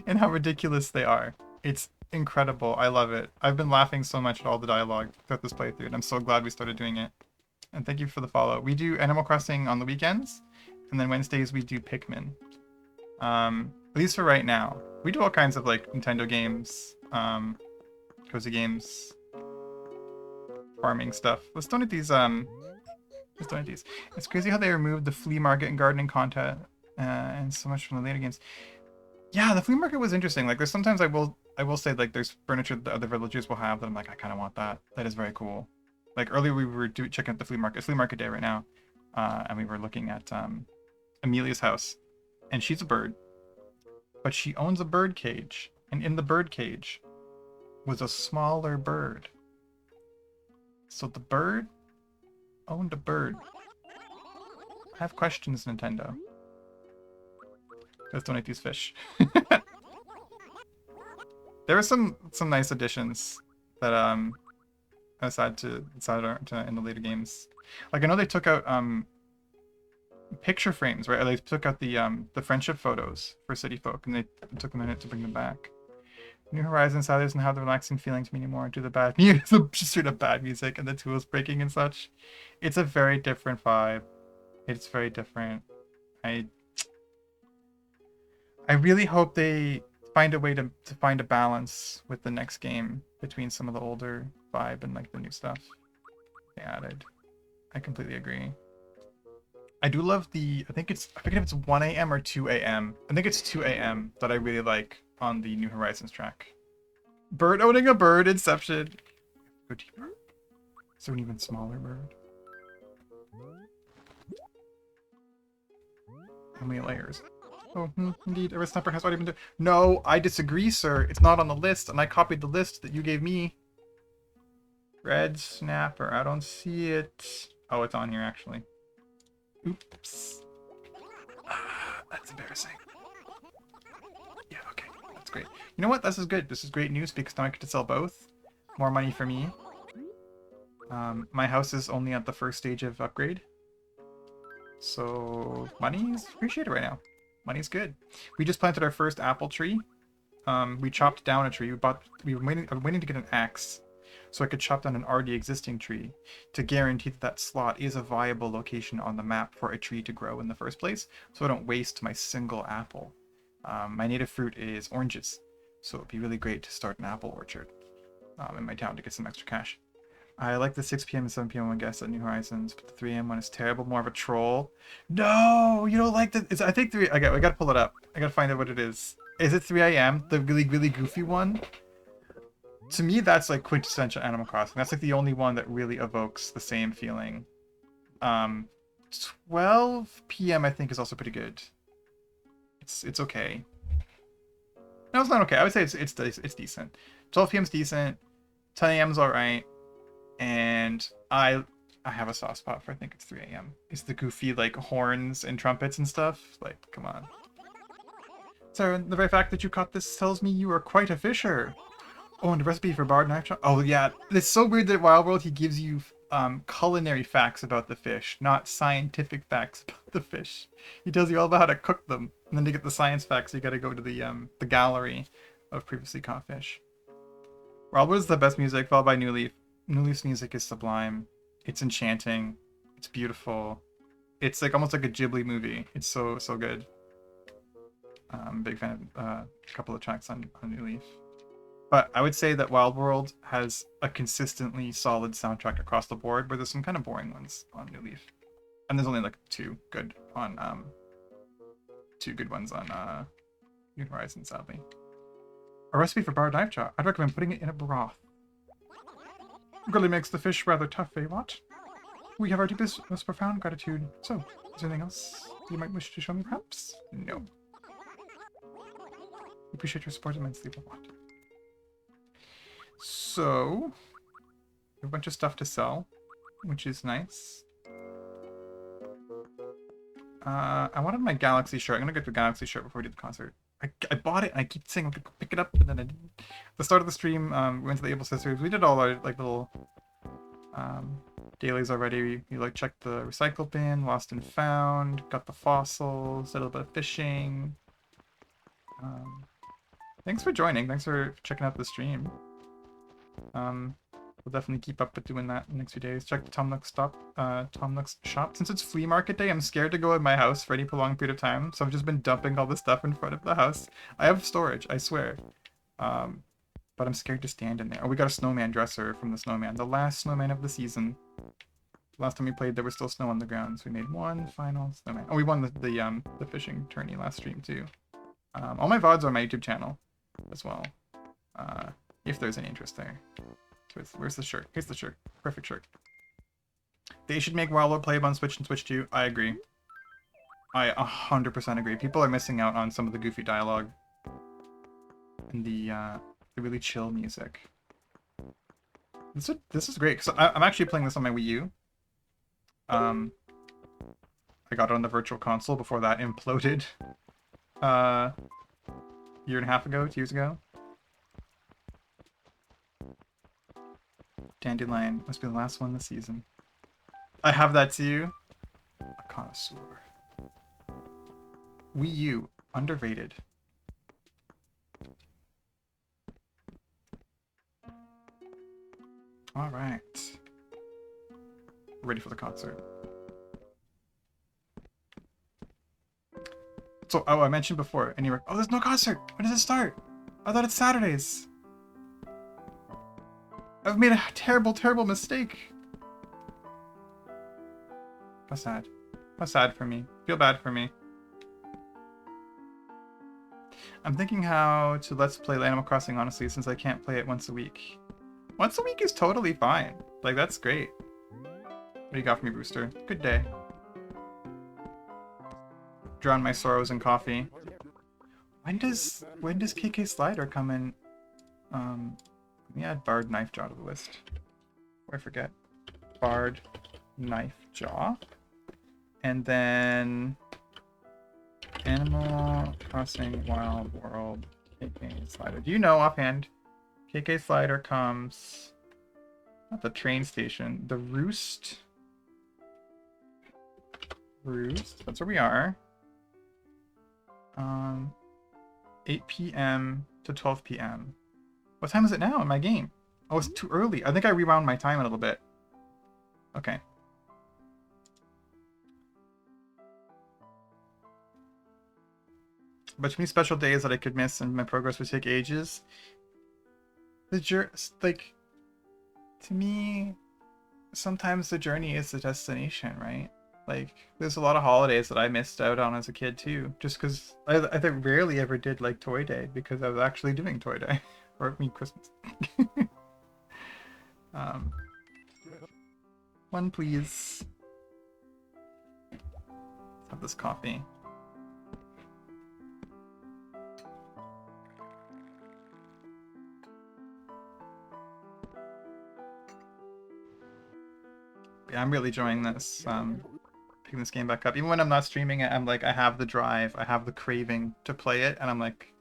in how ridiculous they are. It's incredible. I love it. I've been laughing so much at all the dialogue throughout this playthrough, and I'm so glad we started doing it. And thank you for the follow. We do Animal Crossing on the weekends, and then Wednesdays we do Pikmin. At least for right now. We do all kinds of like Nintendo games, cozy games, farming stuff. Let's donate these Just donate these. It's crazy how they removed the flea market and gardening content and so much from the later games. Yeah, the flea market was interesting. Like, there's sometimes I will say, like, there's furniture that other villagers will have that I'm like, I kind of want that. That is very cool. Like, earlier we were checking out the flea market. It's flea market day right now. And we were looking at Amelia's house. And she's a bird. But she owns a bird cage. And in the bird cage was a smaller bird. So the bird owned a bird. I have questions, Nintendo. Let's donate these fish. There were some nice additions that aside to in the later games. Like, I know they took out picture frames, right? Or they took out the friendship photos for City Folk, and they took a minute to bring them back. New Horizons how doesn't have the relaxing feeling to me anymore. Do the bad music, just straight up bad music, and the tools breaking and such. It's a very different vibe. It's very different. I really hope they find a way to find a balance with the next game between some of the older vibe and like the new stuff they added. I completely agree. I do love I forget if it's 1 a.m. or 2 a.m. I think it's 2 a.m. that I really like on the New Horizons track. Bird owning a bird, Inception. Go deeper. Is there an even smaller bird? How many layers? Oh, indeed. Every snapper has already been done. No, I disagree, sir. It's not on the list, and I copied the list that you gave me. Red snapper. I don't see it. Oh, it's on here, actually. Oops. That's embarrassing. Yeah, okay. That's great. You know what? This is good. This is great news because now I get to sell both. More money for me. My house is only at the first stage of upgrade. So, money is appreciated right now. Money's good. We just planted our first apple tree. We chopped down a tree. I'm waiting to get an axe so I could chop down an already existing tree to guarantee that slot is a viable location on the map for a tree to grow in the first place, so I don't waste my single apple. My native fruit is oranges, so it'd be really great to start an apple orchard in my town to get some extra cash. I like the 6 p.m. and 7 p.m. one guest at New Horizons, but the 3 a.m. one is terrible, more of a troll. No, you don't like that. I think 3. I gotta pull it up. I gotta find out what it is. Is it 3 a.m.? The really, really goofy one? To me, that's like quintessential Animal Crossing. That's like the only one that really evokes the same feeling. 12 p.m. I think is also pretty good. It's okay. No, it's not okay. I would say it's decent. 12 p.m. is decent. 10 a.m. is alright. And I have a soft spot for, I think it's 3 a.m. It's the goofy like horns and trumpets and stuff. Like, come on. So the very fact that you caught this tells me you are quite a fisher. Oh, and the recipe for barred knife chop. Oh yeah, it's so weird that Wild World he gives you culinary facts about the fish, not scientific facts about the fish. He tells you all about how to cook them, and then to get the science facts, you got to go to the gallery of previously caught fish. Wild World is the best music, followed by New Leaf. New Leaf's music is sublime. It's enchanting. It's beautiful. It's like almost like a Ghibli movie. It's so good. I'm a big fan of a couple of tracks on New Leaf. But I would say that Wild World has a consistently solid soundtrack across the board, where there's some kind of boring ones on New Leaf. And there's only like two good ones on New Horizons, sadly. A recipe for barred knife chop. I'd recommend putting it in a broth. Really makes the fish rather tough, eh, what? We have our deepest, most profound gratitude. So, is there anything else you might wish to show me, perhaps? No. We appreciate your support immensely, but what? So, we have a bunch of stuff to sell, which is nice. I wanted my Galaxy shirt. I'm gonna get the Galaxy shirt before we do the concert. I bought it and I keep saying I'm gonna go pick it up, and then I didn't. At the start of the stream, we went to the Able Sisters. We did all our like little dailies already. We like checked the recycle bin, lost and found, got the fossils, did a little bit of fishing. Thanks for joining. Thanks for checking out the stream. We'll definitely keep up with doing that in the next few days. Check the Tom Nook's shop. Since it's flea market day, I'm scared to go in my house for any prolonged period of time, so I've just been dumping all the stuff in front of the house. I have storage, I swear. But I'm scared to stand in there. Oh, we got a snowman dresser from the snowman. The last snowman of the season. Last time we played, there was still snow on the ground, so we made one final snowman. Oh, we won the fishing tourney last stream too. All my VODs are on my YouTube channel as well. If there's any interest there. So where's the shirt? Here's the shirt. Perfect shirt. They should make Wild World playable on Switch and Switch 2. I agree. I 100% agree. People are missing out on some of the goofy dialogue and the really chill music. This is great because I'm actually playing this on my Wii U. I got it on the Virtual Console before that imploded. Year and a half ago, 2 years ago. Dandelion must be the last one this season. I have that too. A connoisseur. Wii U, underrated. All right. Ready for the concert. So, oh, I mentioned before. Anyway, oh, there's no concert. When does it start? I thought it's Saturdays. I've made a terrible, terrible mistake. How sad. How sad for me. Feel bad for me. I'm thinking how to Let's Play Animal Crossing, honestly, since I can't play it once a week. Once a week is totally fine. Like, that's great. What do you got for me, Brewster? Good day. Drown my sorrows in coffee. When does KK Slider come in? Let me add Bard Knife Jaw to the list. Before I forget. Bard Knife Jaw. And then Animal Crossing Wild World KK Slider. Do you know offhand? KK Slider comes at the train station. The Roost. That's where we are. 8 p.m. to 12 p.m. What time is it now in my game? Oh, it's too early. I think I rewound my time a little bit. Okay. But too many special days that I could miss and my progress would take ages. Like, to me, sometimes the journey is the destination, right? Like, there's a lot of holidays that I missed out on as a kid too, just because I think rarely ever did like Toy Day because I was actually doing Toy Day, or I mean Christmas. One please. Let's have this coffee. Yeah, I'm really enjoying this. Picking this game back up. Even when I'm not streaming it, I'm like, I have the drive, I have the craving to play it, and I'm like,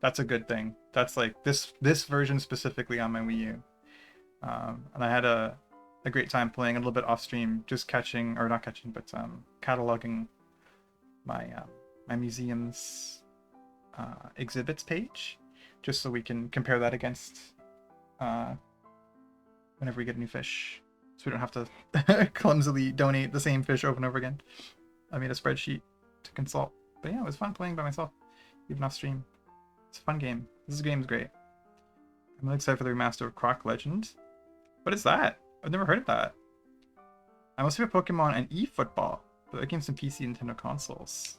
that's a good thing. That's like this version specifically on my Wii U. And I had a great time playing a little bit off stream, just catching, or not catching, but cataloging my my museum's exhibits page, just so we can compare that against whenever we get a new fish. So we don't have to clumsily donate the same fish over and over again. I made a spreadsheet to consult. But yeah, it was fun playing by myself, even off stream. It's a fun game. This game's great. I'm really excited for the remaster of Croc Legend. What is that? I've never heard of that. I must have a Pokemon and eFootball, but that game's on PC and Nintendo consoles.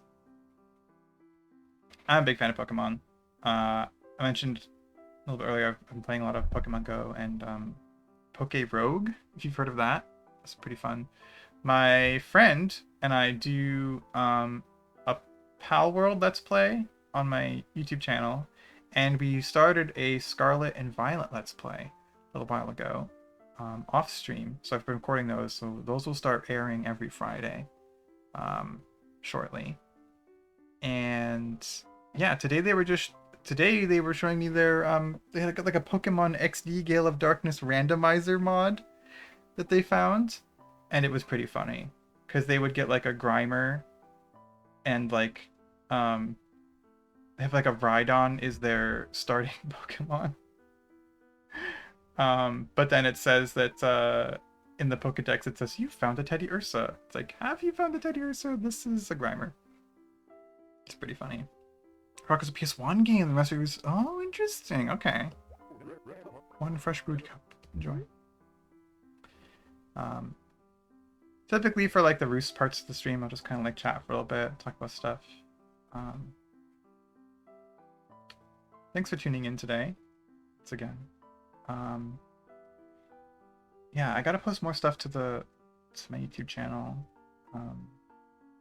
I'm a big fan of Pokemon. I mentioned a little bit earlier, I've been playing a lot of Pokemon Go and Poke Rogue, if you've heard of that. It's pretty fun. My friend and I do a Pal World Let's Play on my YouTube channel, and we started a Scarlet and Violet Let's Play a little while ago off stream. So I've been recording those, so those will start airing every Friday shortly. And yeah, today they were showing me their they had like a Pokemon XD Gale of Darkness randomizer mod that they found, and it was pretty funny because they would get like a Grimer and like they have like a Rhydon is their starting Pokemon. But then it says that in the Pokedex it says you found a Teddy Ursa. It's like, have you found a Teddy Ursa? This is a Grimer. It's pretty funny. Croc is a PS1 game. The rest of it was... Oh, interesting. Okay. One fresh brewed cup. Enjoy. Typically for like the roost parts of the stream, I'll just kind of like chat for a little bit, talk about stuff. Thanks for tuning in today. Once again. Yeah, I gotta post more stuff to my YouTube channel.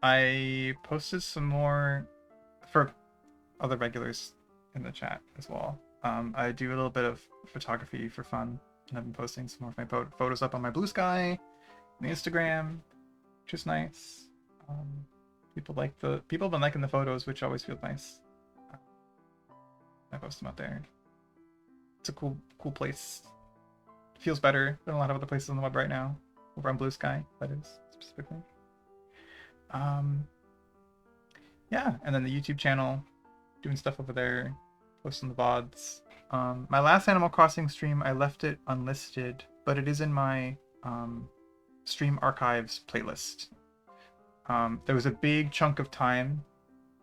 I posted some more for other regulars in the chat as well. I do a little bit of photography for fun, and I've been posting some more of my photos up on my Blue Sky, on the Instagram, which is nice. People have been liking the photos, which always feels nice. I post them out there. It's a cool place. It feels better than a lot of other places on the web right now. Over on Blue Sky, that is specifically. Yeah, and then the YouTube channel, doing stuff over there, posting the VODs. My last Animal Crossing stream, I left it unlisted, but it is in my stream archives playlist. There was a big chunk of time,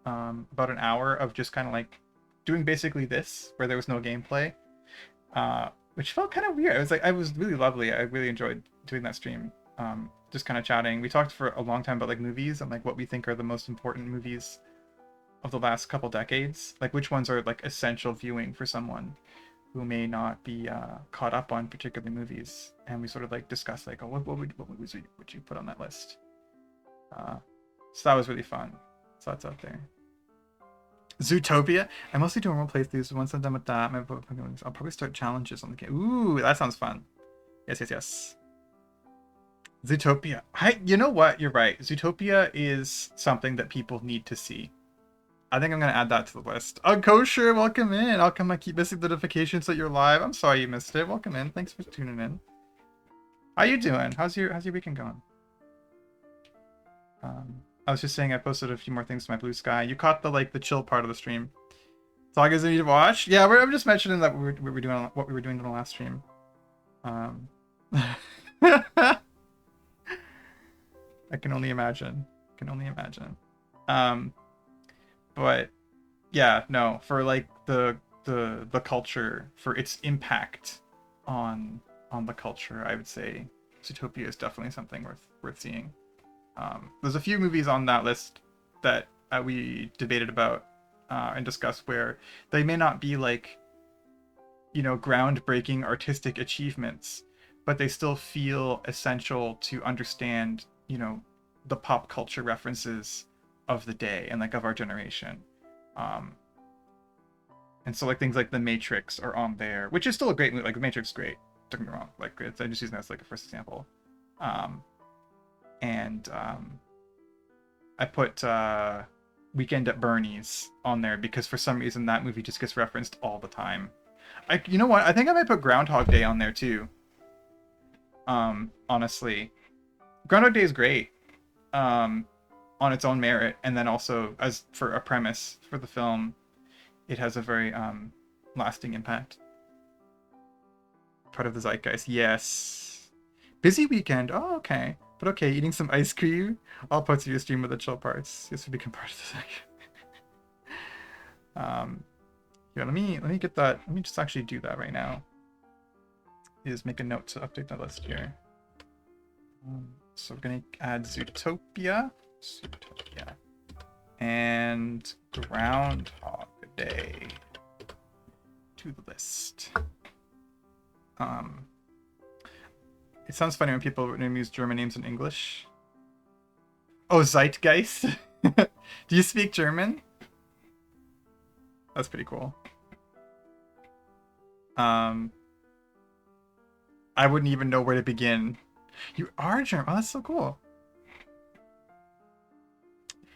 about an hour of just kind of like doing basically this, where there was no gameplay, which felt kind of weird. It was really lovely. I really enjoyed doing that stream. Just kind of chatting. We talked for a long time about like movies and like what we think are the most important movies of the last couple decades, like which ones are like essential viewing for someone who may not be caught up on particular movies. And we sort of like discussed like, oh, what movies would you put on that list? So that was really fun. So that's out there. Zootopia. I mostly do normal playthroughs. Once I'm done with that, I'll probably start challenges on the game. Ooh, that sounds fun. Yes. Zootopia. You know what? You're right. Zootopia is something that people need to see. I think I'm gonna add that to the list. Kosher, welcome in. How come I keep missing notifications that you're live? I'm sorry you missed it. Welcome in. Thanks for tuning in. How you doing? How's your weekend going? I was just saying I posted a few more things to my Blue Sky. You caught the chill part of the stream. So I guess I need to watch. Yeah, I'm just mentioning that we were doing what we were doing in the last stream. I can only imagine. But yeah, no, for like the culture, for its impact on the culture, I would say Zootopia is definitely something worth seeing. There's a few movies on that list that we debated about and discussed where they may not be like, groundbreaking artistic achievements, but they still feel essential to understand, the pop culture references of the day and like of our generation. And so like things like The Matrix are on there, which is still a great movie. Like The Matrix is great. Don't get me wrong. Like I'm just using that as like a first example. And I put Weekend at Bernie's on there because for some reason that movie just gets referenced all the time. You know what? I think I might put Groundhog Day on there too. Honestly, Groundhog Day is great on its own merit, and then also as for a premise for the film, it has a very lasting impact. Part of the zeitgeist. Yes. Busy weekend. Oh, okay. But okay, eating some ice cream. All parts of your stream with the chill parts. This would become part of the section. Yeah, let me get that. Let me just actually do that right now. Is make a note to update that list here. So we're gonna add Zootopia, and Groundhog Day to the list. It sounds funny when people use German names in English. Oh, Zeitgeist. Do you speak German? That's pretty cool. I wouldn't even know where to begin. You are German. Oh, that's so cool.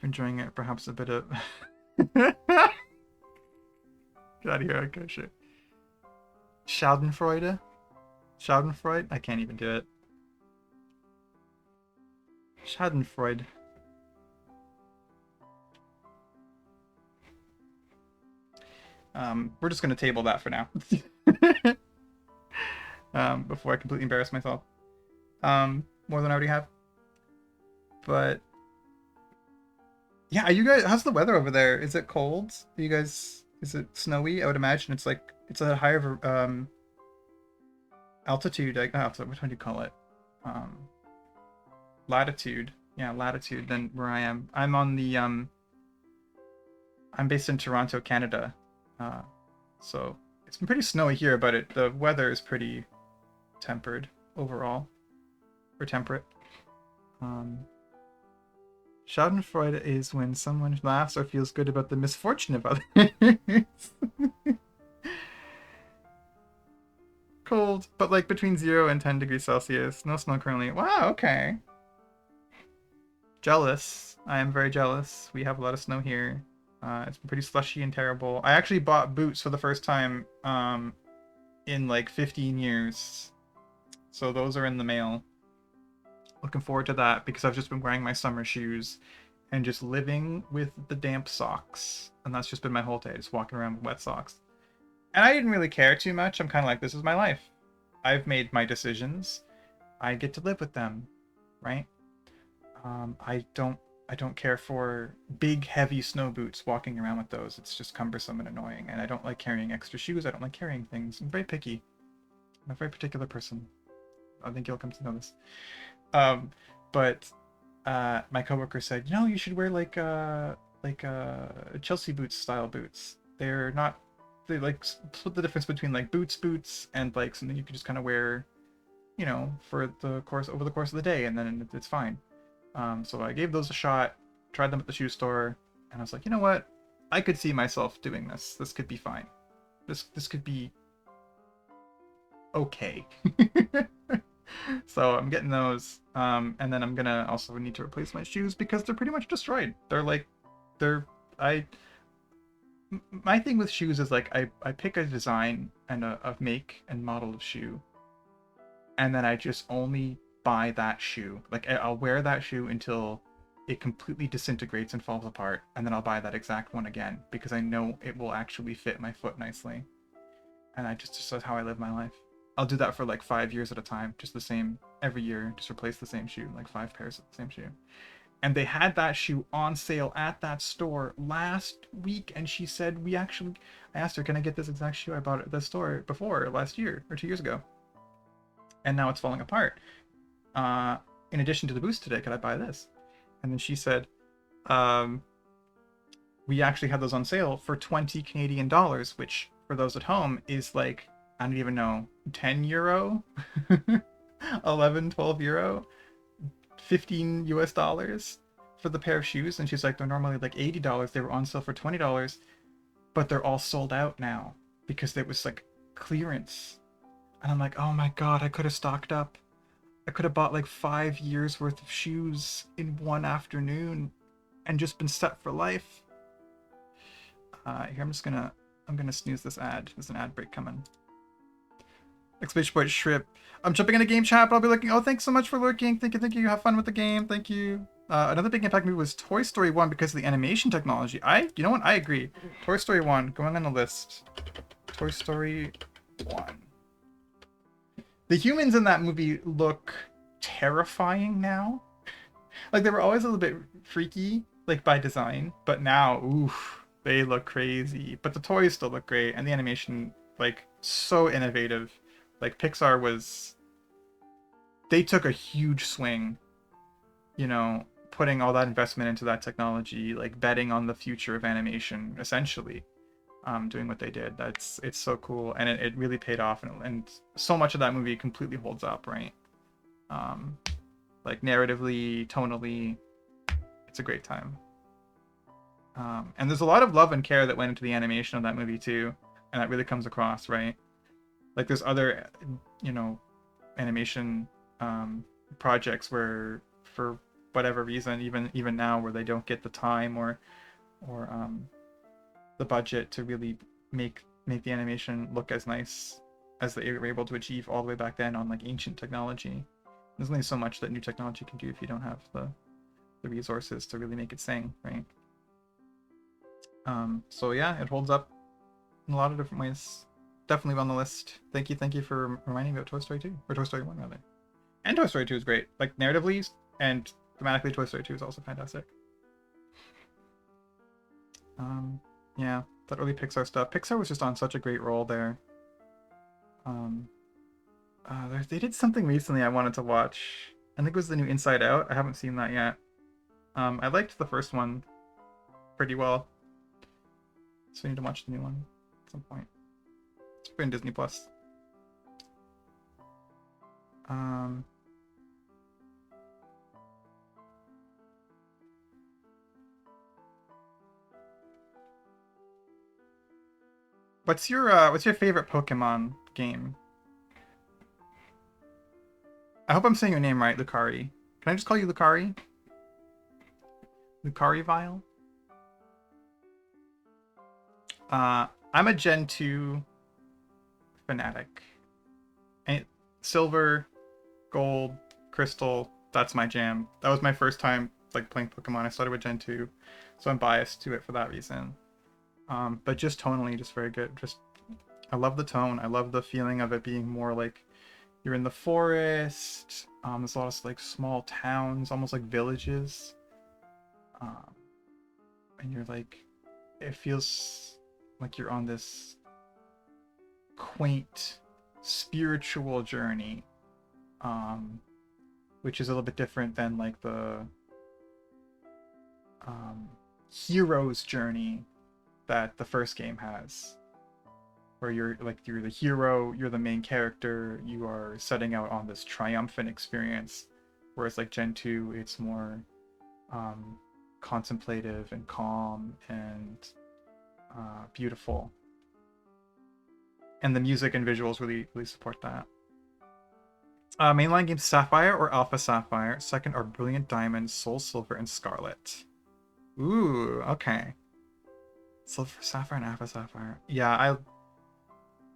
Enjoying it, perhaps a bit of. Get out of here, okay, shit. Schadenfreude? Schadenfreude? I can't even do it. Schadenfreude. We're just gonna table that for now. Before I completely embarrass myself. More than I already have. But yeah, are you guys, how's the weather over there? Is it cold? Are you guys, is it snowy? I would imagine it's like, it's a higher altitude, like, what do you call it? latitude. Yeah, latitude than where I am. I'm on the I'm based in Toronto, Canada. Uh, so it's been pretty snowy here, but the weather is pretty tempered overall, or temperate. Um, Schadenfreude is when someone laughs or feels good about the misfortune of others. Cold, but like between 0 and 10 degrees Celsius. No snow currently. Wow, okay. Jealous. I am very jealous. We have a lot of snow here. It's been pretty slushy and terrible. I actually bought boots for the first time in like 15 years. So those are in the mail. Looking forward to that because I've just been wearing my summer shoes and just living with the damp socks. And that's just been my whole day, just walking around with wet socks. And I didn't really care too much. I'm kind of like, this is my life. I've made my decisions. I get to live with them, right? I don't care for big, heavy snow boots walking around with those. It's just cumbersome and annoying. And I don't like carrying extra shoes. I don't like carrying things. I'm very picky. I'm a very particular person. I think you'll come to know this. But my coworker said, you know, you should wear like Chelsea boots style boots. They're not. They like split the difference between like boots and like something you could just kind of wear, you know, for the course over the course of the day, and then it's fine. So I gave those a shot, tried them at the shoe store, and I was like, you know what? I could see myself doing this. This could be fine. This could be okay. So I'm getting those, and then I'm gonna also need to replace my shoes because they're pretty much destroyed. They're I. My thing with shoes is like I pick a design and a make and model of shoe, and then I just only buy that shoe. Like I'll wear that shoe until it completely disintegrates and falls apart, and then I'll buy that exact one again because I know it will actually fit my foot nicely. And I just that's how I live my life. I'll do that for like 5 years at a time, just the same every year, just replace the same shoe, like 5 pairs of the same shoe. And they had that shoe on sale at that store last week, and she said I asked her, can I get this exact shoe I bought at the store before last year or 2 years ago? And now it's falling apart. In addition to the boost today, could I buy this? And then she said, we actually had those on sale for 20 Canadian dollars, which for those at home is like, I don't even know, 10 euro, 11, 12 euro, 15 US dollars for the pair of shoes. And she's like, they're normally like $80. They were on sale for $20, but they're all sold out now because it was like clearance. And I'm like, oh my God, I could have stocked up. I could have bought like 5 years worth of shoes in one afternoon and just been set for life. Here, I'm gonna snooze this ad. There's an ad break coming. Exclamation point Shrip. I'm jumping in a game chat, but I'll be looking. Oh, thanks so much for lurking. Thank you. Have fun with the game. Thank you. Another big impact movie was Toy Story 1 because of the animation technology. You know what? I agree. Toy Story 1, going on the list. Toy Story 1. The humans in that movie look terrifying now. Like, they were always a little bit freaky, like, by design. But now, oof, they look crazy. But the toys still look great. And the animation, like, so innovative. Like, Pixar was... They took a huge swing, you know, putting all that investment into that technology, like, betting on the future of animation, essentially. Doing what they did. It's so cool, and it really paid off, and so much of that movie completely holds up, right? Like narratively, tonally, it's a great time. And there's a lot of love and care that went into the animation of that movie too, and that really comes across, right? Like there's other, you know, animation projects where for whatever reason, even now, where they don't get the time or the budget to really make the animation look as nice as they were able to achieve all the way back then on like ancient technology. There's only so much that new technology can do if you don't have the resources to really make it sing, right? So yeah, it holds up in a lot of different ways. Definitely on the list. Thank you for reminding me about Toy Story 2, or Toy Story 1 rather. And Toy Story 2 is great. Like narratively and thematically, Toy Story 2 is also fantastic. Yeah, that early Pixar stuff. Pixar was just on such a great roll there. They did something recently I wanted to watch. I think it was the new Inside Out. I haven't seen that yet. I liked the first one pretty well. So I need to watch the new one at some point. It's been Disney Plus. Um, what's your favorite Pokemon game? I hope I'm saying your name right, Lucari. Can I just call you Lucari? Lucari Vile? I'm a Gen 2 fanatic. And Silver, Gold, Crystal, that's my jam. That was my first time like playing Pokemon. I started with Gen 2, so I'm biased to it for that reason. But just tonally, just very good. Just I love the tone. I love the feeling of it being more like you're in the forest. There's a lot of like small towns, almost like villages. Um, and you're like, it feels like you're on this quaint spiritual journey, which is a little bit different than like the hero's journey that the first game has, where you're the hero, you're the main character, you are setting out on this triumphant experience, whereas like Gen 2 it's more contemplative and calm and beautiful, and the music and visuals really support that. Mainline games: Sapphire or Alpha Sapphire. Second are Brilliant Diamond, Soul Silver, and Scarlet. Ooh, okay. Silver Sapphire and Alpha Sapphire. Yeah,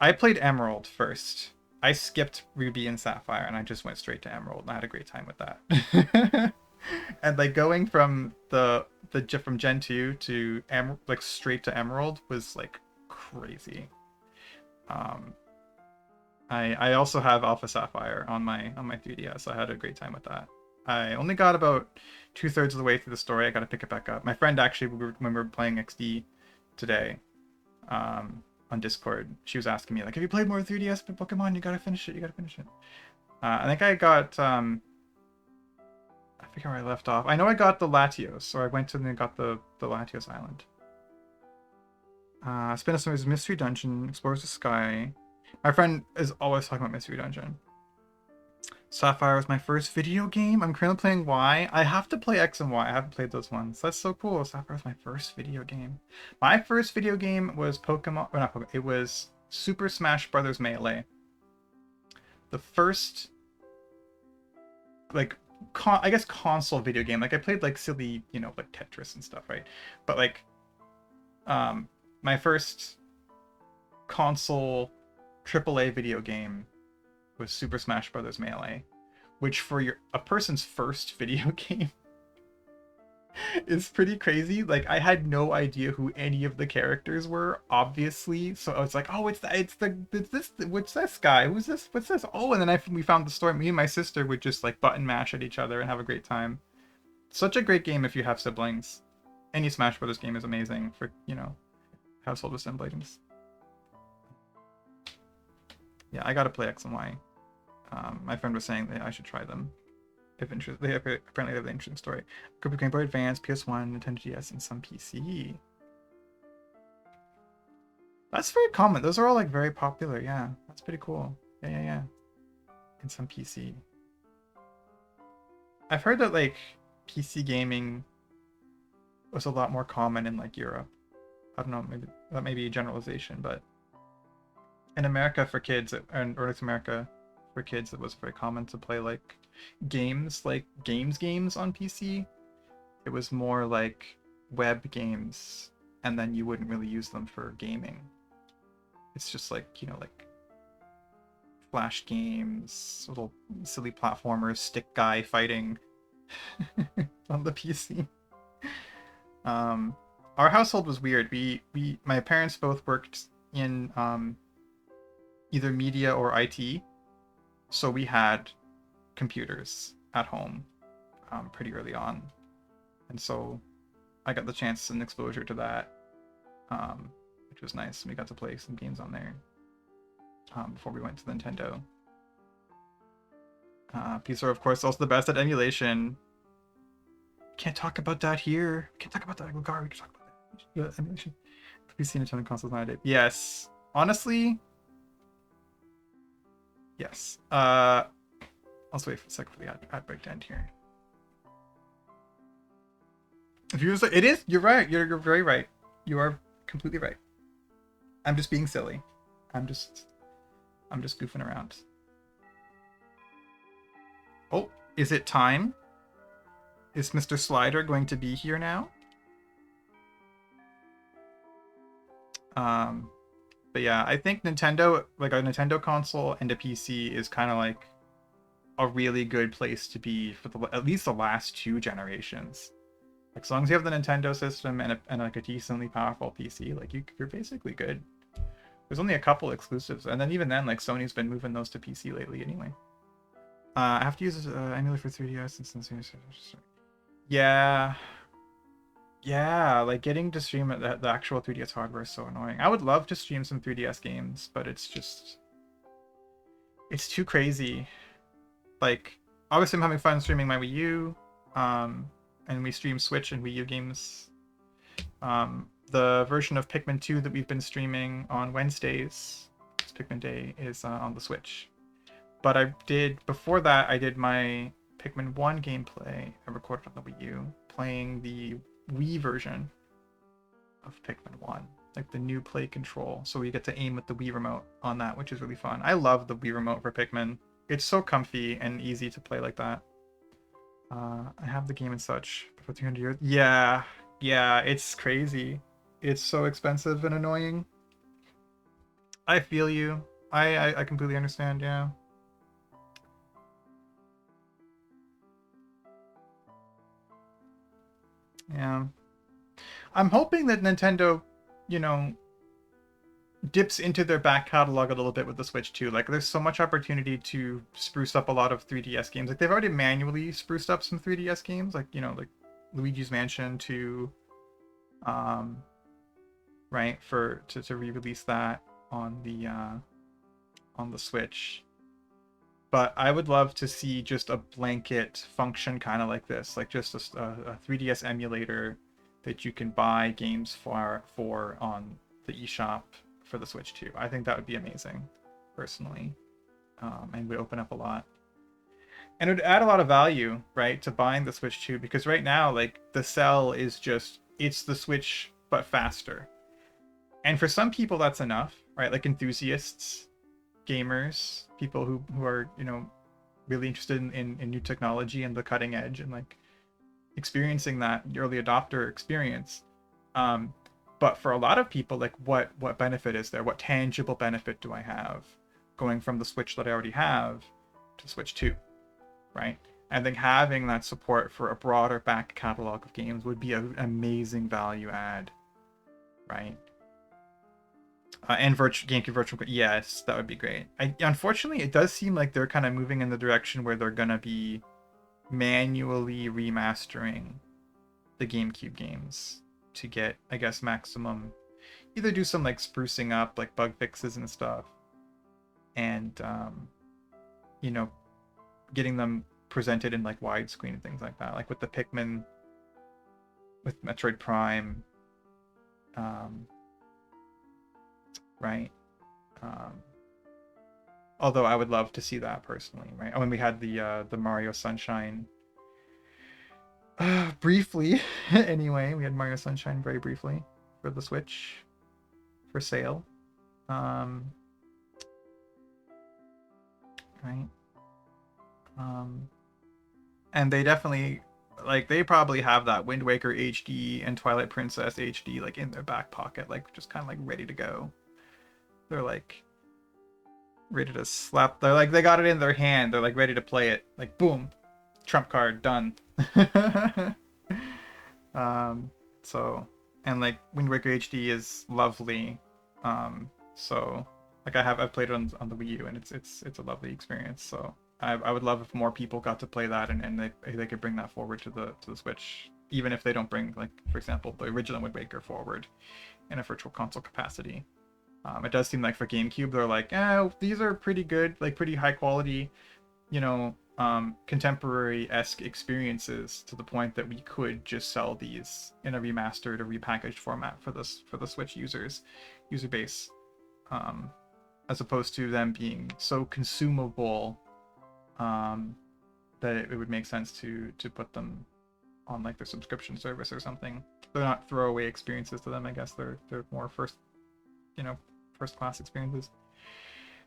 I played Emerald first. I skipped Ruby and Sapphire and I just went straight to Emerald and I had a great time with that. And like going from from Gen 2 to like straight to Emerald was like crazy. I also have Alpha Sapphire on my 3DS. So I had a great time with that. I only got about 2/3 of the way through the story. I got to pick it back up. My friend actually, when we were playing XD today, on Discord, she was asking me like, "Have you played more 3DS Pokemon? You gotta finish it. You gotta finish it." I think I got I forget where I left off. I know I got the Latios, so I went to and got the Latios Island. Spinosaur's Mystery Dungeon explores the sky. My friend is always talking about Mystery Dungeon. Sapphire was my first video game. I'm currently playing Y. I have to play X and Y. I haven't played those ones. That's so cool. Sapphire was my first video game. My first video game was Pokemon. Or not Pokemon. It was Super Smash Bros. Melee. The first, like, I guess console video game. Like I played like silly, like Tetris and stuff, right? But like, my first console AAA video game was Super Smash Bros. Melee, which for a person's first video game is pretty crazy. Like I had no idea who any of the characters were, obviously. So I was like, oh, it's this, what's this guy? Who's this? What's this? Oh, and then we found the story. Me and my sister would just like button mash at each other and have a great time. Such a great game if you have siblings. Any Smash Brothers game is amazing for household with siblings. Yeah, I gotta play X and Y. My friend was saying that I should try them. If they apparently have an interesting story. Could be Game Boy Advance, PS1, Nintendo DS, and some PC. That's very common. Those are all like very popular. Yeah, that's pretty cool. Yeah. And some PC. I've heard that like PC gaming was a lot more common in like Europe. I don't know, maybe that may be a generalization, but in America for kids, or North America for kids, it was very common to play like games on PC. It was more like web games, and then you wouldn't really use them for gaming. It's just like like flash games, little silly platformers, stick guy fighting on the PC. Our household was weird. My parents both worked in either media or IT, so we had computers at home pretty early on, and so I got the chance and exposure to that, which was nice. We got to play some games on there before we went to the Nintendo. These are, of course, also the best at emulation. Can't talk about that here. Can't talk about that. Gar, we can talk about that. Yeah, emulation. PC and Nintendo consoles nowadays. Yes. Honestly, yes. I'll wait for a second for the ad break to end here. If you it is, you're right. You're very right. You are completely right. I'm just being silly. I'm just goofing around. Oh, is it time? Is Mr. Slider going to be here now? But yeah, I think Nintendo, like a Nintendo console and a PC, is kind of like a really good place to be for at least the last 2 generations. Like, as long as you have the Nintendo system and like a decently powerful PC, like you're basically good. There's only a couple exclusives, and then even then, like Sony's been moving those to PC lately anyway. I have to use emulator for 3DS and yeah, yeah. Like getting to stream the actual 3DS hardware is so annoying. I would love to stream some 3DS games, but it's too crazy. Like, obviously, I'm having fun streaming my Wii U, and we stream Switch and Wii U games. The version of Pikmin 2 that we've been streaming on Wednesdays, it's Pikmin Day, is on the Switch. But before that, I did my Pikmin 1 gameplay. I recorded on the Wii U, playing the Wii version of Pikmin 1, like the new play control. So we get to aim with the Wii remote on that, which is really fun. I love the Wii remote for Pikmin. It's so comfy and easy to play like that. I have the game and such for 300 years. Yeah, it's crazy. It's so expensive and annoying. I feel you. I completely understand, yeah. Yeah. I'm hoping that Nintendo, you know, dips into their back catalog a little bit with the Switch too. Like, there's so much opportunity to spruce up a lot of 3DS games. Like, they've already manually spruced up some 3DS games, like, you know, like Luigi's Mansion 2, right, to re-release that on the Switch. But I would love to see just a blanket function kind of like this, like just a 3DS emulator that you can buy games for on the eShop for the Switch too. I think that would be amazing, personally, and would open up a lot. And it would add a lot of value, right, to buying the Switch 2, because right now, like, the sell is just, it's the Switch, but faster. And for some people, that's enough, right? Like enthusiasts, gamers, people who are, you know, really interested in new technology and the cutting edge and like experiencing that early adopter experience. But for a lot of people, like what benefit is there? What tangible benefit do I have going from the Switch that I already have to Switch 2, right? I think having that support for a broader back catalog of games would be an amazing value add, right? And GameCube Virtual, yes, that would be great. Unfortunately, it does seem like they're kind of moving in the direction where they're gonna be manually remastering the GameCube games to get, I guess, maximum. Either do some like sprucing up, like bug fixes and stuff, and you know, getting them presented in like widescreen and things like that, like with the Pikmin, with Metroid Prime, right? Although I would love to see that personally, right? When we had the Mario Sunshine, briefly, anyway, we had Mario Sunshine very briefly for the Switch for sale, right? And they definitely, like, they probably have that Wind Waker HD and Twilight Princess HD like in their back pocket, like just kind of like ready to go. They're like ready to slap. They're like, they got it in their hand. They're like ready to play it. Like, boom, trump card, done. So, and like Wind Waker HD is lovely. So like I've played it on the Wii U, and it's a lovely experience. So I would love if more people got to play that, and they could bring that forward to the Switch, even if they don't bring, like, for example, the original Wind Waker forward in a virtual console capacity. It does seem like for GameCube, they're like, these are pretty good, like pretty high quality, you know, contemporary-esque experiences to the point that we could just sell these in a remastered or repackaged format for the Switch user base, as opposed to them being so consumable that it would make sense to put them on like their subscription service or something. They're not throwaway experiences to them. I guess they're more first class experiences.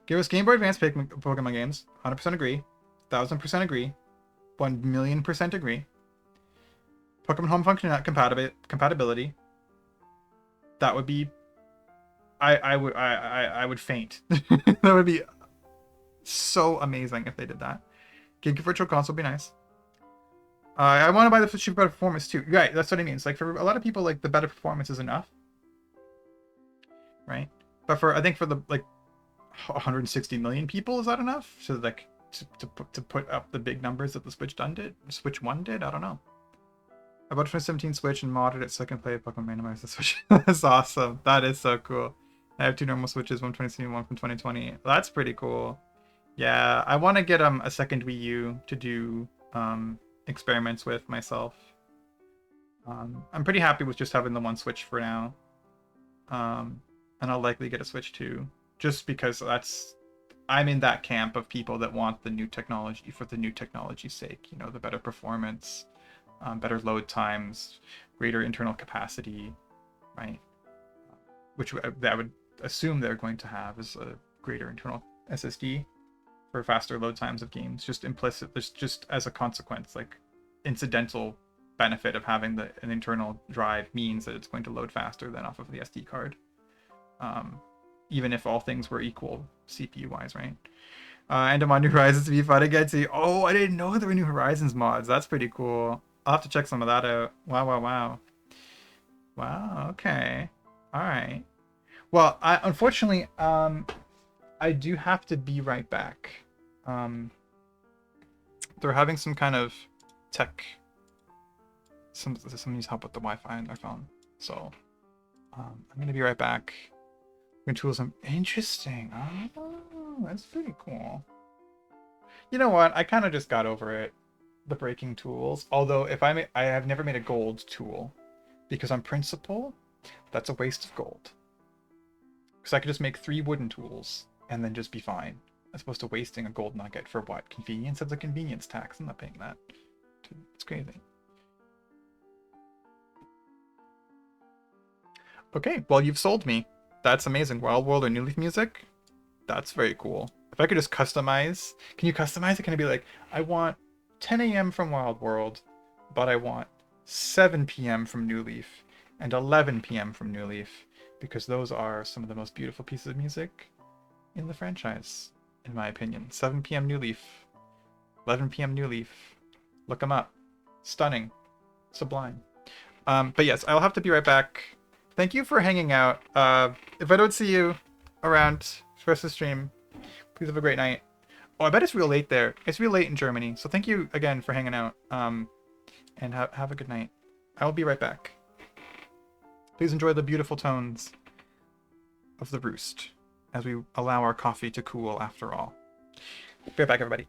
Give us Game Boy Advance Pokemon games. 100% agree. 1000% agree. 1,000,000% agree. Pokemon Home function compatibility. That would be. I would faint. That would be so amazing if they did that. GameCube Virtual Console would be nice. I want to buy the Switch for better performance too. Right, that's what I mean. It's like for a lot of people, like the better performance is enough, right? But I think for the like 160 million people, is that enough? So like to put up the big numbers that the Switch One did. I don't know. I bought a 2017 Switch and modded it so I can play Pokemon Randomizer the Switch. That's awesome. That is so cool. I have 2 normal Switches, one from 2017, one from 2020. That's pretty cool. Yeah, I want to get a second Wii U to do experiments with myself. I'm pretty happy with just having the one Switch for now. And I'll likely get a Switch 2, just because I'm in that camp of people that want the new technology for the new technology's sake. You know, the better performance, better load times, greater internal capacity, right? Which I would assume they're going to have is a greater internal SSD for faster load times of games. Just implicit, just as a consequence, like incidental benefit of having an internal drive means that it's going to load faster than off of the SD card. Even if all things were equal CPU wise, right? And I'm on New Horizons to be fun to get to. Oh, I didn't know there were New Horizons mods. That's pretty cool. I'll have to check some of that out. Wow. Wow, okay. Alright. Well, unfortunately, I do have to be right back. They're having some kind of tech. Somebody needs help with the Wi-Fi on their phone. So, I'm gonna be right back. We're gonna tool some interesting. Oh, that's pretty cool. You know what? I kind of just got over it. The breaking tools. Although, I have never made a gold tool, because on principle, that's a waste of gold. Because I could just make 3 wooden tools and then just be fine, as opposed to wasting a gold nugget for what? Convenience? It's a convenience tax. I'm not paying that. It's crazy. Okay, well, you've sold me. That's amazing. Wild World or New Leaf music? That's very cool. If I could just customize... Can you customize it? Can it be like, I want 10 a.m. from Wild World, but I want 7 p.m. from New Leaf and 11 p.m. from New Leaf, because those are some of the most beautiful pieces of music in the franchise, in my opinion. 7 p.m. New Leaf, 11 p.m. New Leaf. Look them up. Stunning. Sublime. But yes, I'll have to be right back. Thank you for hanging out. If I don't see you around for the stream, please have a great night. Oh, I bet it's real late there. It's real late in Germany. So thank you again for hanging out. And have a good night. I will be right back. Please enjoy the beautiful tones of the roost as we allow our coffee to cool after all. Be right back, everybody.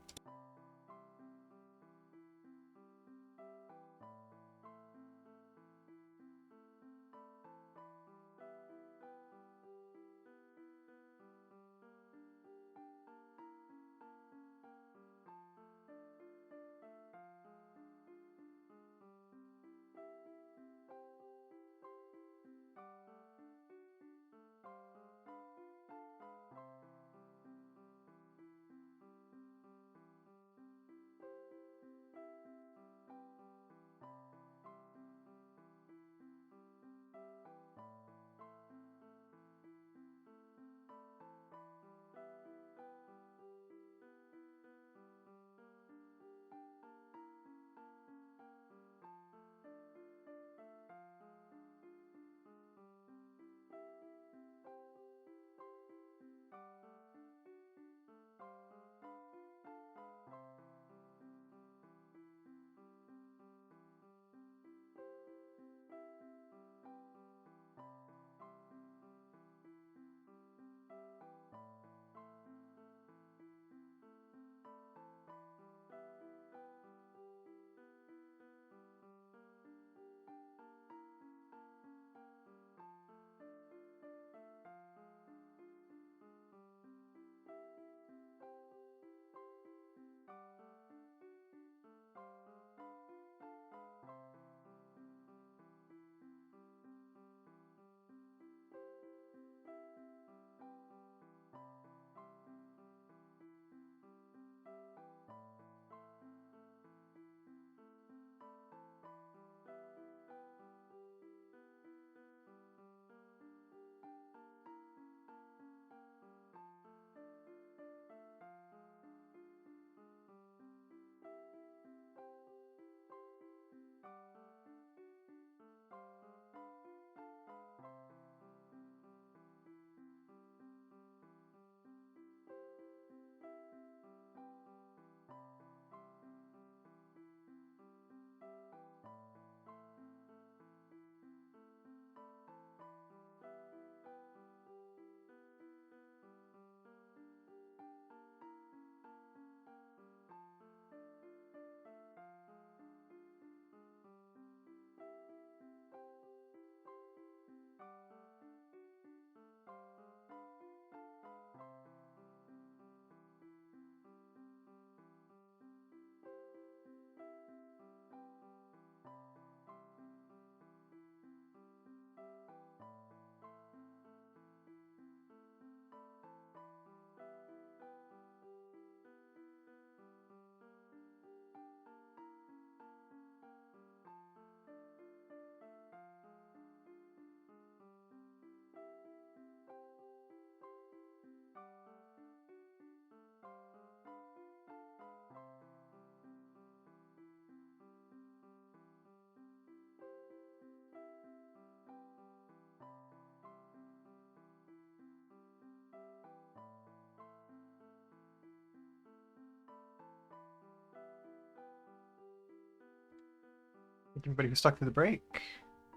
Thank you everybody who stuck through the break.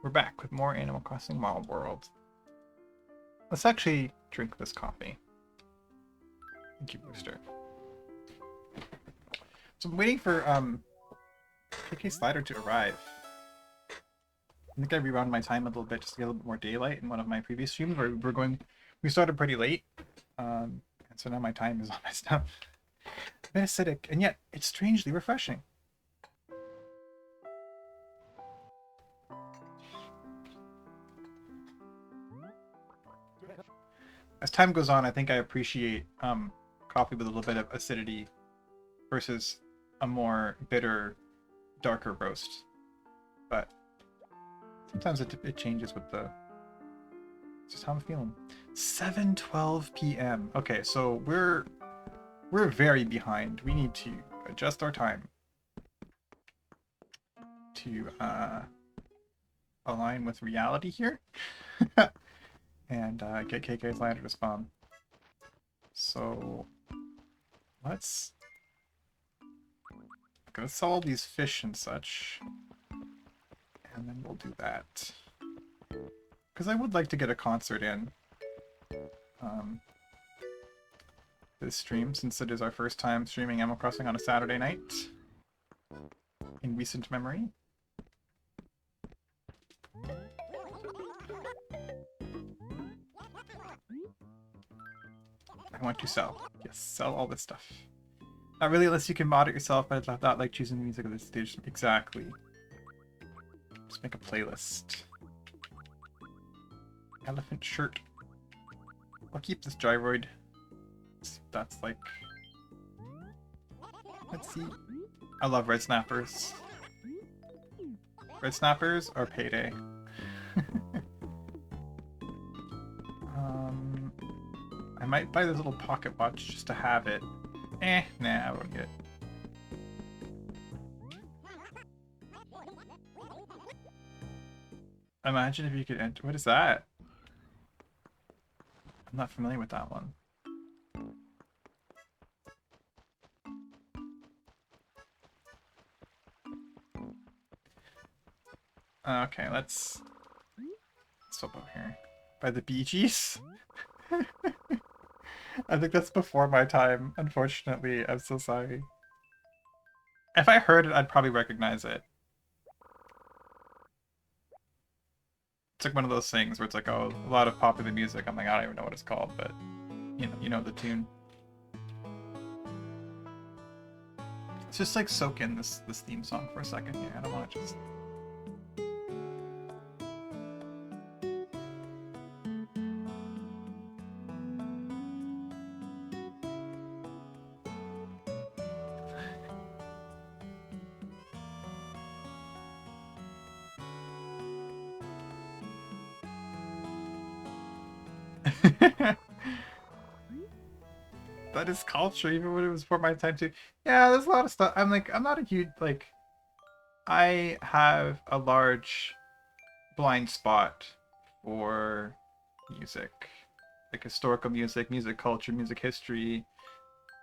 We're back with more Animal Crossing Wild World. Let's actually drink this coffee. Thank you, Booster. So I'm waiting for KK Slider to arrive. I think I rewound my time a little bit just to get a little bit more daylight in one of my previous streams where we started pretty late. And so now my time is all messed up. A bit acidic, and yet it's strangely refreshing. As time goes on, I think I appreciate coffee with a little bit of acidity versus a more bitter, darker roast. But sometimes it changes with the... It's just how I'm feeling. 7:12 p.m. Okay, so we're very behind. We need to adjust our time to align with reality here. And get KK's ladder to spawn. So let's go sell all these fish and such, and then we'll do that. Because I would like to get a concert in this stream, since it is our first time streaming Animal Crossing on a Saturday night in recent memory. I want to sell. Yes, sell all this stuff. Not really unless you can mod it yourself, but I thought like choosing the music of this stage. Exactly. Just make a playlist. Elephant shirt. I'll keep this gyroid. That's like... Let's see. I love red snappers. Red snappers are payday. I might buy this little pocket watch just to have it. Nah, I won't get it. Imagine if you could enter... What is that? I'm not familiar with that one. Okay, let's swap over here. By the Bee Gees? I think that's before my time, unfortunately. I'm so sorry. If I heard it, I'd probably recognize it. It's like one of those things where it's like, oh, a lot of popular music. I'm like, I don't even know what it's called, but you know the tune. Let's just like soak in this theme song for a second here. I don't want to just... That is culture, even when it was before my time too. Yeah, there's a lot of stuff. I'm like, I'm not a huge, like, I have a large blind spot for music. Like historical music, music culture, music history,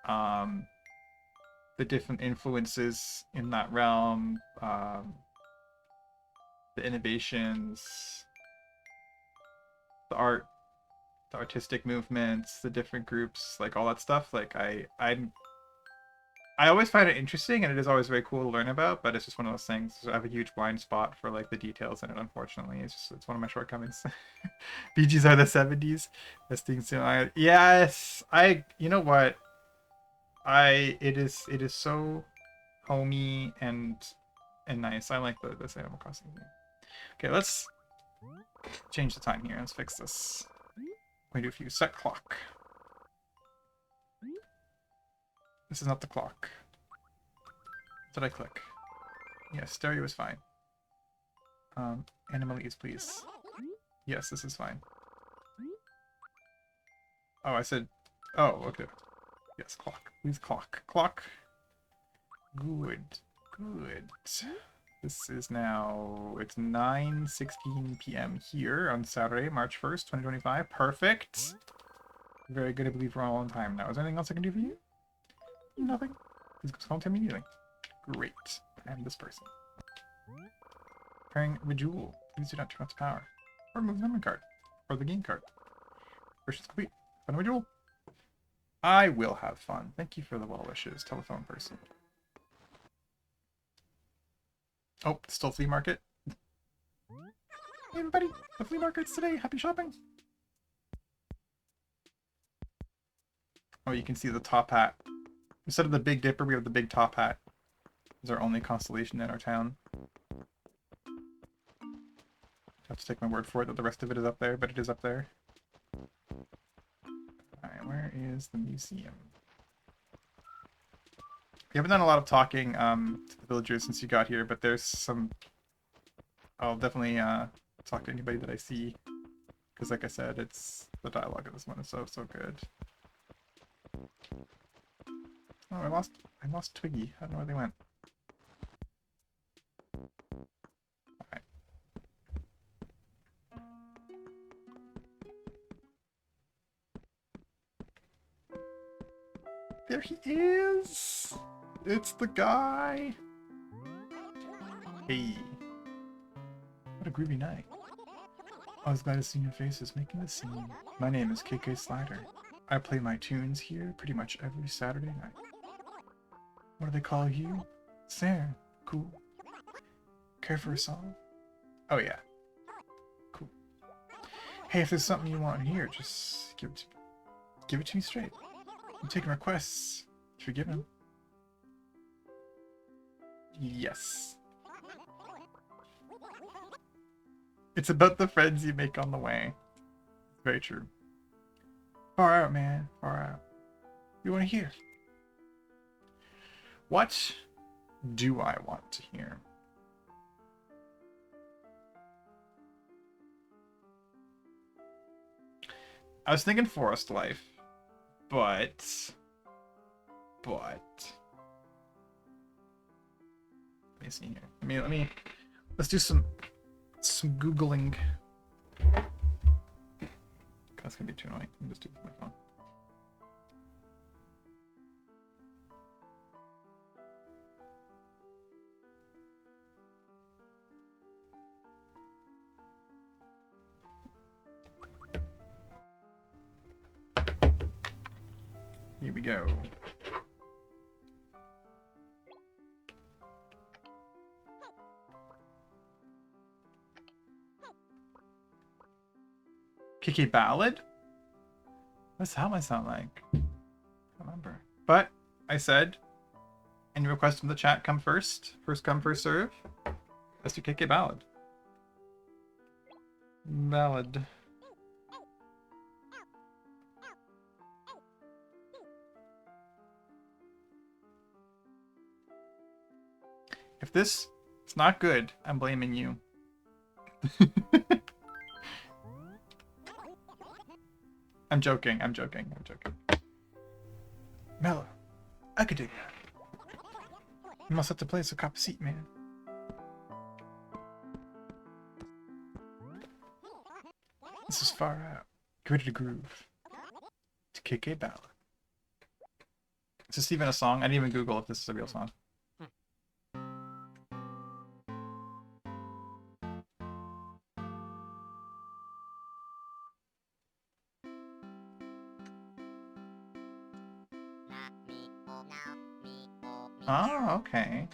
the different influences in that realm, the innovations, the art, the artistic movements, the different groups, like all that stuff. Like I always find it interesting, and it is always very cool to learn about. But it's just one of those things. I have a huge blind spot for like the details in it. Unfortunately, it's one of my shortcomings. Bee Gees are the '70s. Best things to yes, you know what, it is so homey and nice. I like this Animal Crossing thing. Okay, let's change the time here. Let's fix this. We do a few set clock. This is not the clock. What did I click? Yes, stereo is fine. Animalese, please. Yes, this is fine. Oh, I said... Oh, okay. Yes, clock. Please clock. Clock. Good. Good. This is now... It's 9:16 p.m. here on Saturday, March 1st, 2025. Perfect. Very good. I believe we're all on time now. Is there anything else I can do for you? Nothing. Please call to me immediately. Great. I am this person. Preparing a jewel. Please do not turn off the power. Or remove the memory card. Or the game card. Mission's complete. Find a jewel. I will have fun. Thank you for the well wishes, telephone person. Oh, still flea market. Hey everybody, the flea market's today. Happy shopping. Oh, you can see the top hat. Instead of the Big Dipper, we have the big top hat. It's our only constellation in our town. I have to take my word for it that the rest of it is up there, but it is up there. Alright, where is the museum? We haven't done a lot of talking to the villagers since you got here, but there's some... I'll definitely talk to anybody that I see. Because like I said, it's... the dialogue of this one is so good. Oh, I lost Twiggy. I don't know where they went. Alright. There he is! It's the guy! Hey. What a groovy night. I was glad to see your faces making the scene. My name is KK Slider. I play my tunes here pretty much every Saturday night. What do they call you? Sarah. Cool. Care for a song? Oh yeah. Cool. Hey, if there's something you want here, just give it to me straight. I'm taking requests. If you're giving them. Yes. It's about the friends you make on the way. Very true. Far out, man. Far out. You want to hear? What do I want to hear? I was thinking forest life, but let me see here. Let's do some Googling. That's gonna be too annoying. Let me just do it with my phone. Here we go. KK Ballad? What's that one sound like? I don't remember. But I said, any requests from the chat come first. First come, first serve. Let's do KK Ballad. Ballad. If this is not good, I'm blaming you. I'm joking. Mellow, I could dig that. You must have to play so cop a seat, man. This is far out. Get ready to groove. To KK Ballad. Is this even a song? I didn't even Google if this is a real song. Oh, okay.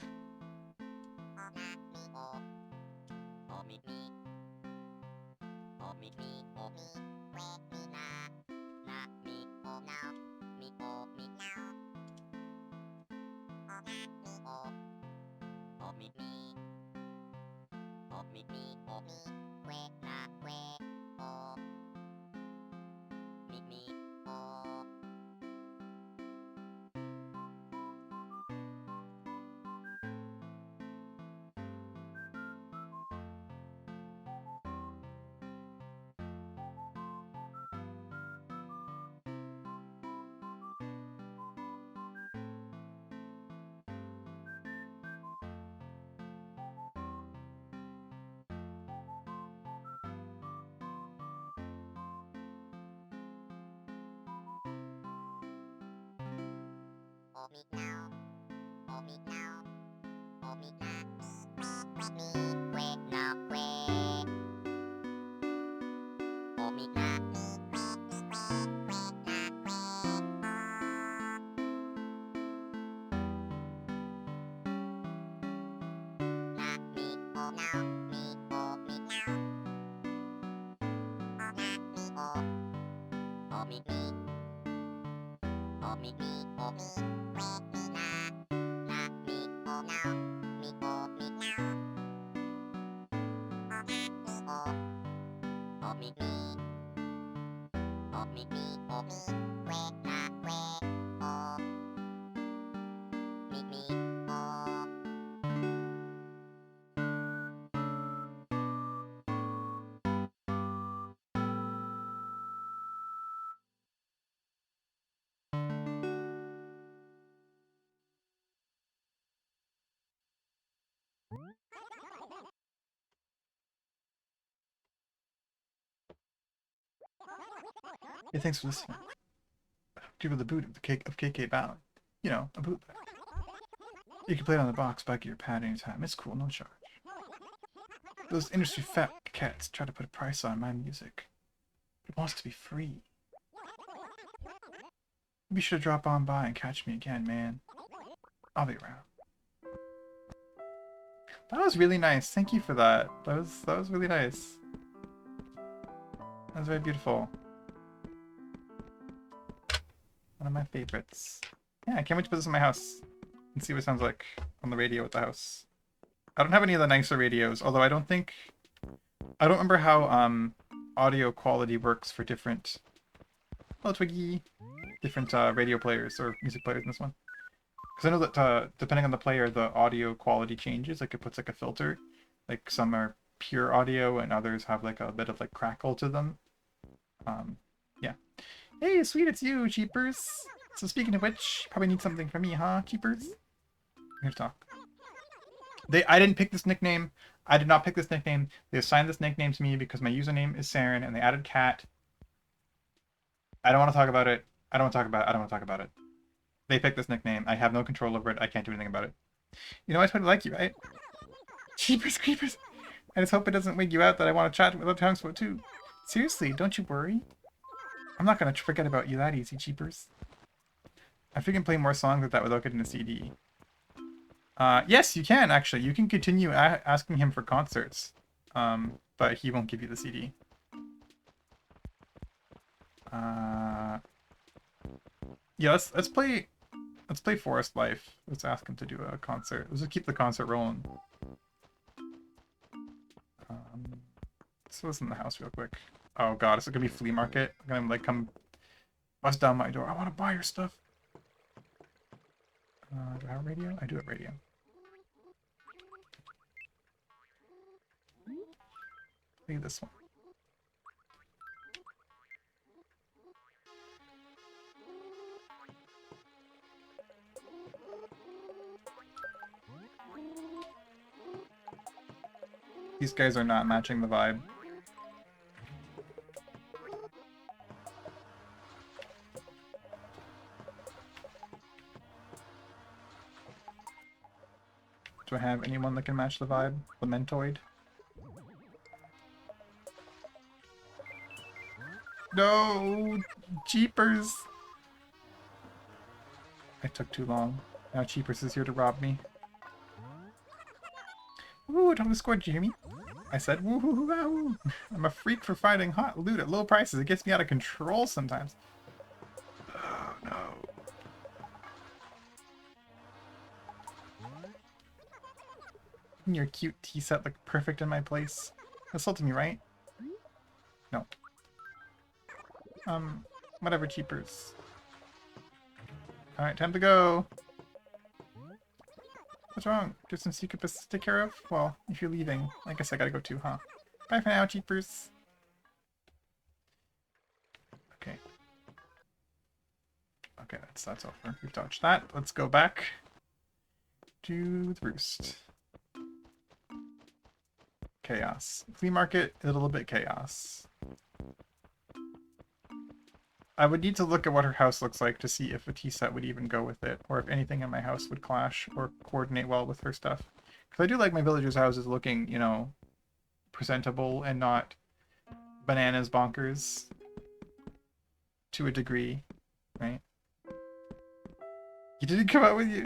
Hey, thanks for listening. Give her the boot of the KK Ballad. You know, a bootleg. You can play it on the box back at your pad anytime. It's cool, no charge. Those industry fat cats try to put a price on my music. It wants to be free. Be sure to drop on by and catch me again, man. I'll be around. That was really nice. Thank you for that. That was really nice. That was very beautiful. One of my favorites. Yeah, I can't wait to put this in my house and see what it sounds like on the radio at the house. I don't have any of the nicer radios, although I don't remember how audio quality works for different Twiggy, different radio players or music players in this one. Because I know that depending on the player, the audio quality changes. Like it puts like a filter. Like some are pure audio and others have like a bit of like crackle to them. Yeah. Hey, sweet, it's you, Cheapers. So speaking of which, you probably need something from me, huh, Cheapers? I'm here to talk. I didn't pick this nickname. I did not pick this nickname. They assigned this nickname to me because my username is Saren and they added cat. I don't want to talk about it. I don't want to talk about it. I don't want to talk about it. They picked this nickname. I have no control over it. I can't do anything about it. You know I totally like you, right? Cheapers creepers. I just hope it doesn't wig you out that I want to chat with other tongues for too. Seriously, don't you worry. I'm not going to forget about you that easy, Cheapers. I think I can play more songs like that without getting a CD. Yes, you can, actually. You can continue asking him for concerts. But he won't give you the CD. Yeah, let's play Forest Life. Let's ask him to do a concert. Let's just keep the concert rolling. Let's listen to the house real quick. Oh god, is it gonna be flea market? I'm gonna like come bust down my door. I wanna buy your stuff. Do I have a radio? I do have radio. Look at this one. These guys are not matching the vibe. Do I have anyone that can match the vibe? The Mentoid? No! Cheapers! I took too long. Now Cheapers is here to rob me. Ooh, I totally scored, Jamie. I said, woohoo! I'm a freak for finding hot loot at low prices. It gets me out of control sometimes. Oh no. Your cute tea set looked perfect in my place. Insulted me, right? No. Whatever, Cheapers. Alright, time to go. What's wrong? Just some secret business to take care of? Well, if you're leaving, I guess I gotta go too, huh? Bye for now, Cheapers. Okay. Okay, that's over. We've dodged that. Let's go back to the roost. Chaos. Flea market, a little bit chaos. I would need to look at what her house looks like to see if a tea set would even go with it, or if anything in my house would clash or coordinate well with her stuff. Because I do like my villagers' houses looking, you know, presentable and not bananas bonkers to a degree, right? You didn't come out with you.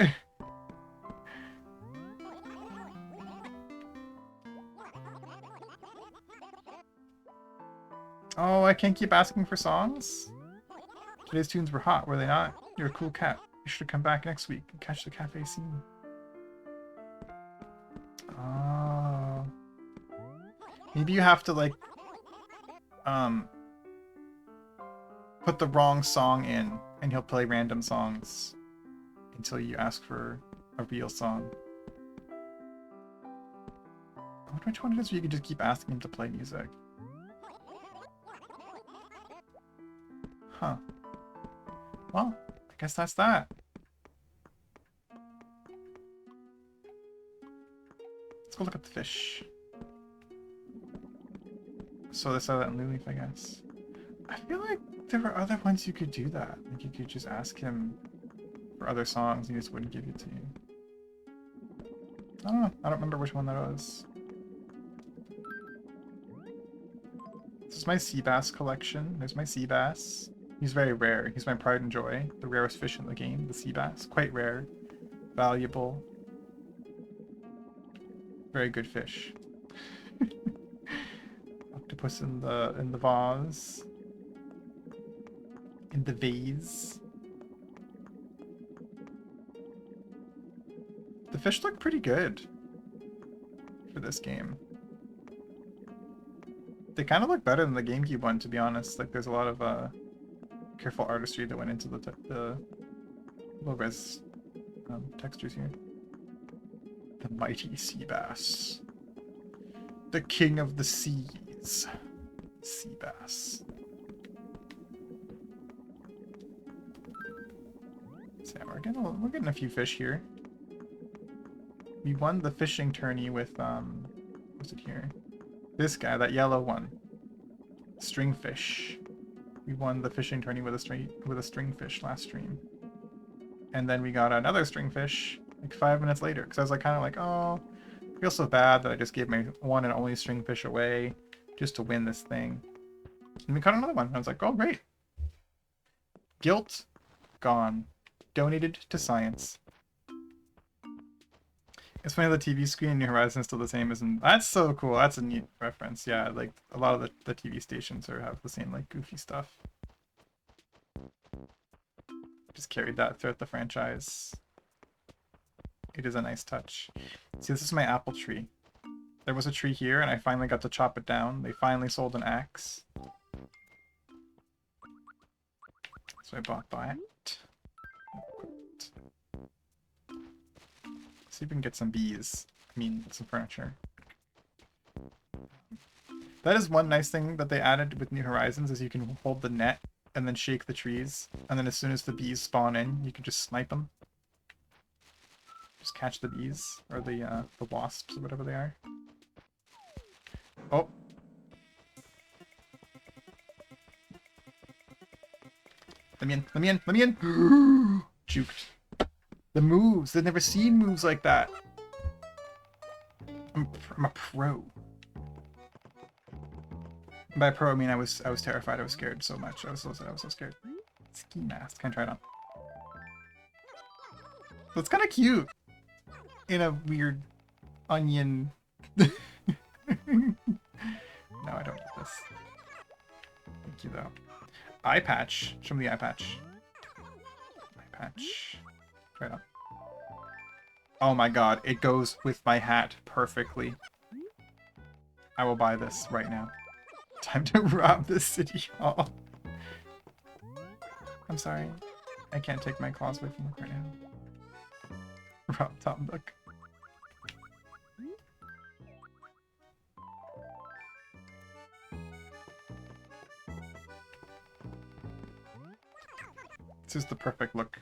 Oh, I can't keep asking for songs? Today's tunes were hot, were they not? You're a cool cat. You should come back next week and catch the cafe scene. Oh. Maybe you have to, like, put the wrong song in, and he'll play random songs until you ask for a real song. I wonder which one it is where you can just keep asking him to play music. Huh. Well, I guess that's that. Let's go look at the fish. So this other blue leaf, I guess. I feel like there were other ones you could do that. Like you could just ask him for other songs and he just wouldn't give it to you. I don't know. I don't remember which one that was. This is my sea bass collection. There's my sea bass. He's very rare. He's my pride and joy. The rarest fish in the game, the sea bass. Quite rare. Valuable. Very good fish. Octopus in the vase. In the vase. The fish look pretty good for this game. They kind of look better than the GameCube one, to be honest. Like, there's a lot of careful artistry that went into the low-res textures here. The mighty sea bass. The king of the seas. Sea bass. So yeah, we're getting a few fish here. We won the fishing tourney with what's it here? This guy, that yellow one. Stringfish. We won the fishing tourney with a stringfish last stream. And then we got another stringfish like 5 minutes later. Because I was like kind of like, oh, I feel so bad that I just gave my one and only stringfish away just to win this thing. And we caught another one. I was like, oh great. Guilt gone. Donated to science. It's funny the TV screen in New Horizons is still the same, isn't? That's so cool. That's a neat reference. Yeah, like a lot of the TV stations have the same like goofy stuff. Just carried that throughout the franchise. It is a nice touch. See, this is my apple tree. There was a tree here, and I finally got to chop it down. They finally sold an axe. So I bought that. See if we can get some bees. I mean, some furniture. That is one nice thing that they added with New Horizons, is you can hold the net and then shake the trees, and then as soon as the bees spawn in, you can just snipe them. Just catch the bees, or the wasps, or whatever they are. Oh! Let me in, let me in, let me in! Juked. The moves! They've never seen moves like that! I'm a pro. And by pro, I mean I was terrified. I was scared so much. I was so scared. Ski mask. Can I try it on? That's kind of cute. In a weird onion. No, I don't need this. Thank you though. Eye patch. Show me the eye patch. Eye patch. Try it on. Oh my god, it goes with my hat perfectly. I will buy this right now. Time to rob the city hall. I'm sorry. I can't take my claws away from work right now. Rob Tom Nook. This is the perfect look.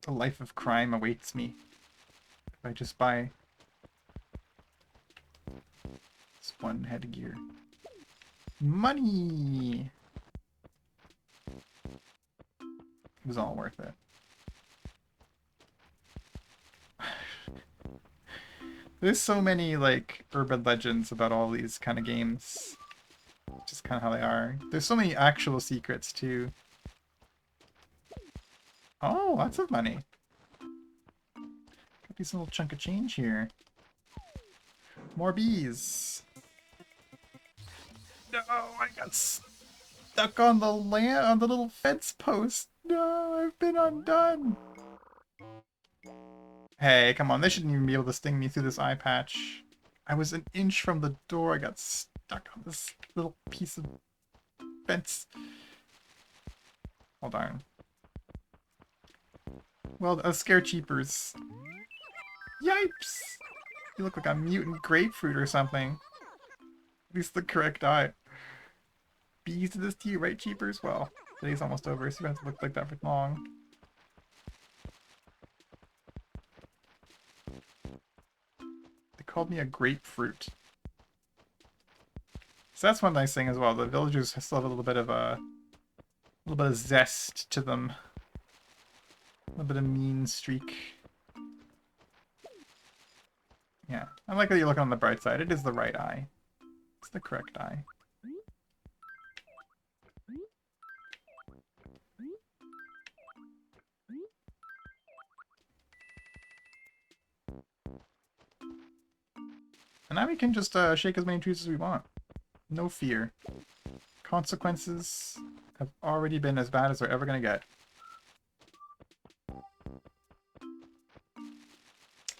A life of crime awaits me if I just buy this one headgear. Money! It was all worth it. There's so many like urban legends about all these kind of games. Just kind of how they are. There's so many actual secrets too. Oh, lots of money. Got these little chunk of change here. More bees. No, I got stuck on the little fence post. No, I've been undone. Hey, come on, they shouldn't even be able to sting me through this eye patch. I was an inch from the door. I got stuck on this little piece of fence. Oh darn. Well, scare cheapers. Yipes! You look like a mutant grapefruit or something. At least the correct eye. Bees to this tea, right, cheapers? Well, today's almost over, so you don't have to look like that for long. They called me a grapefruit. So that's one nice thing as well. The villagers still have a little bit of zest to them. A little bit of mean streak. Yeah, I like that you're looking on the bright side. It is the right eye. It's the correct eye. And now we can just shake as many trees as we want. No fear. Consequences have already been as bad as they're ever going to get.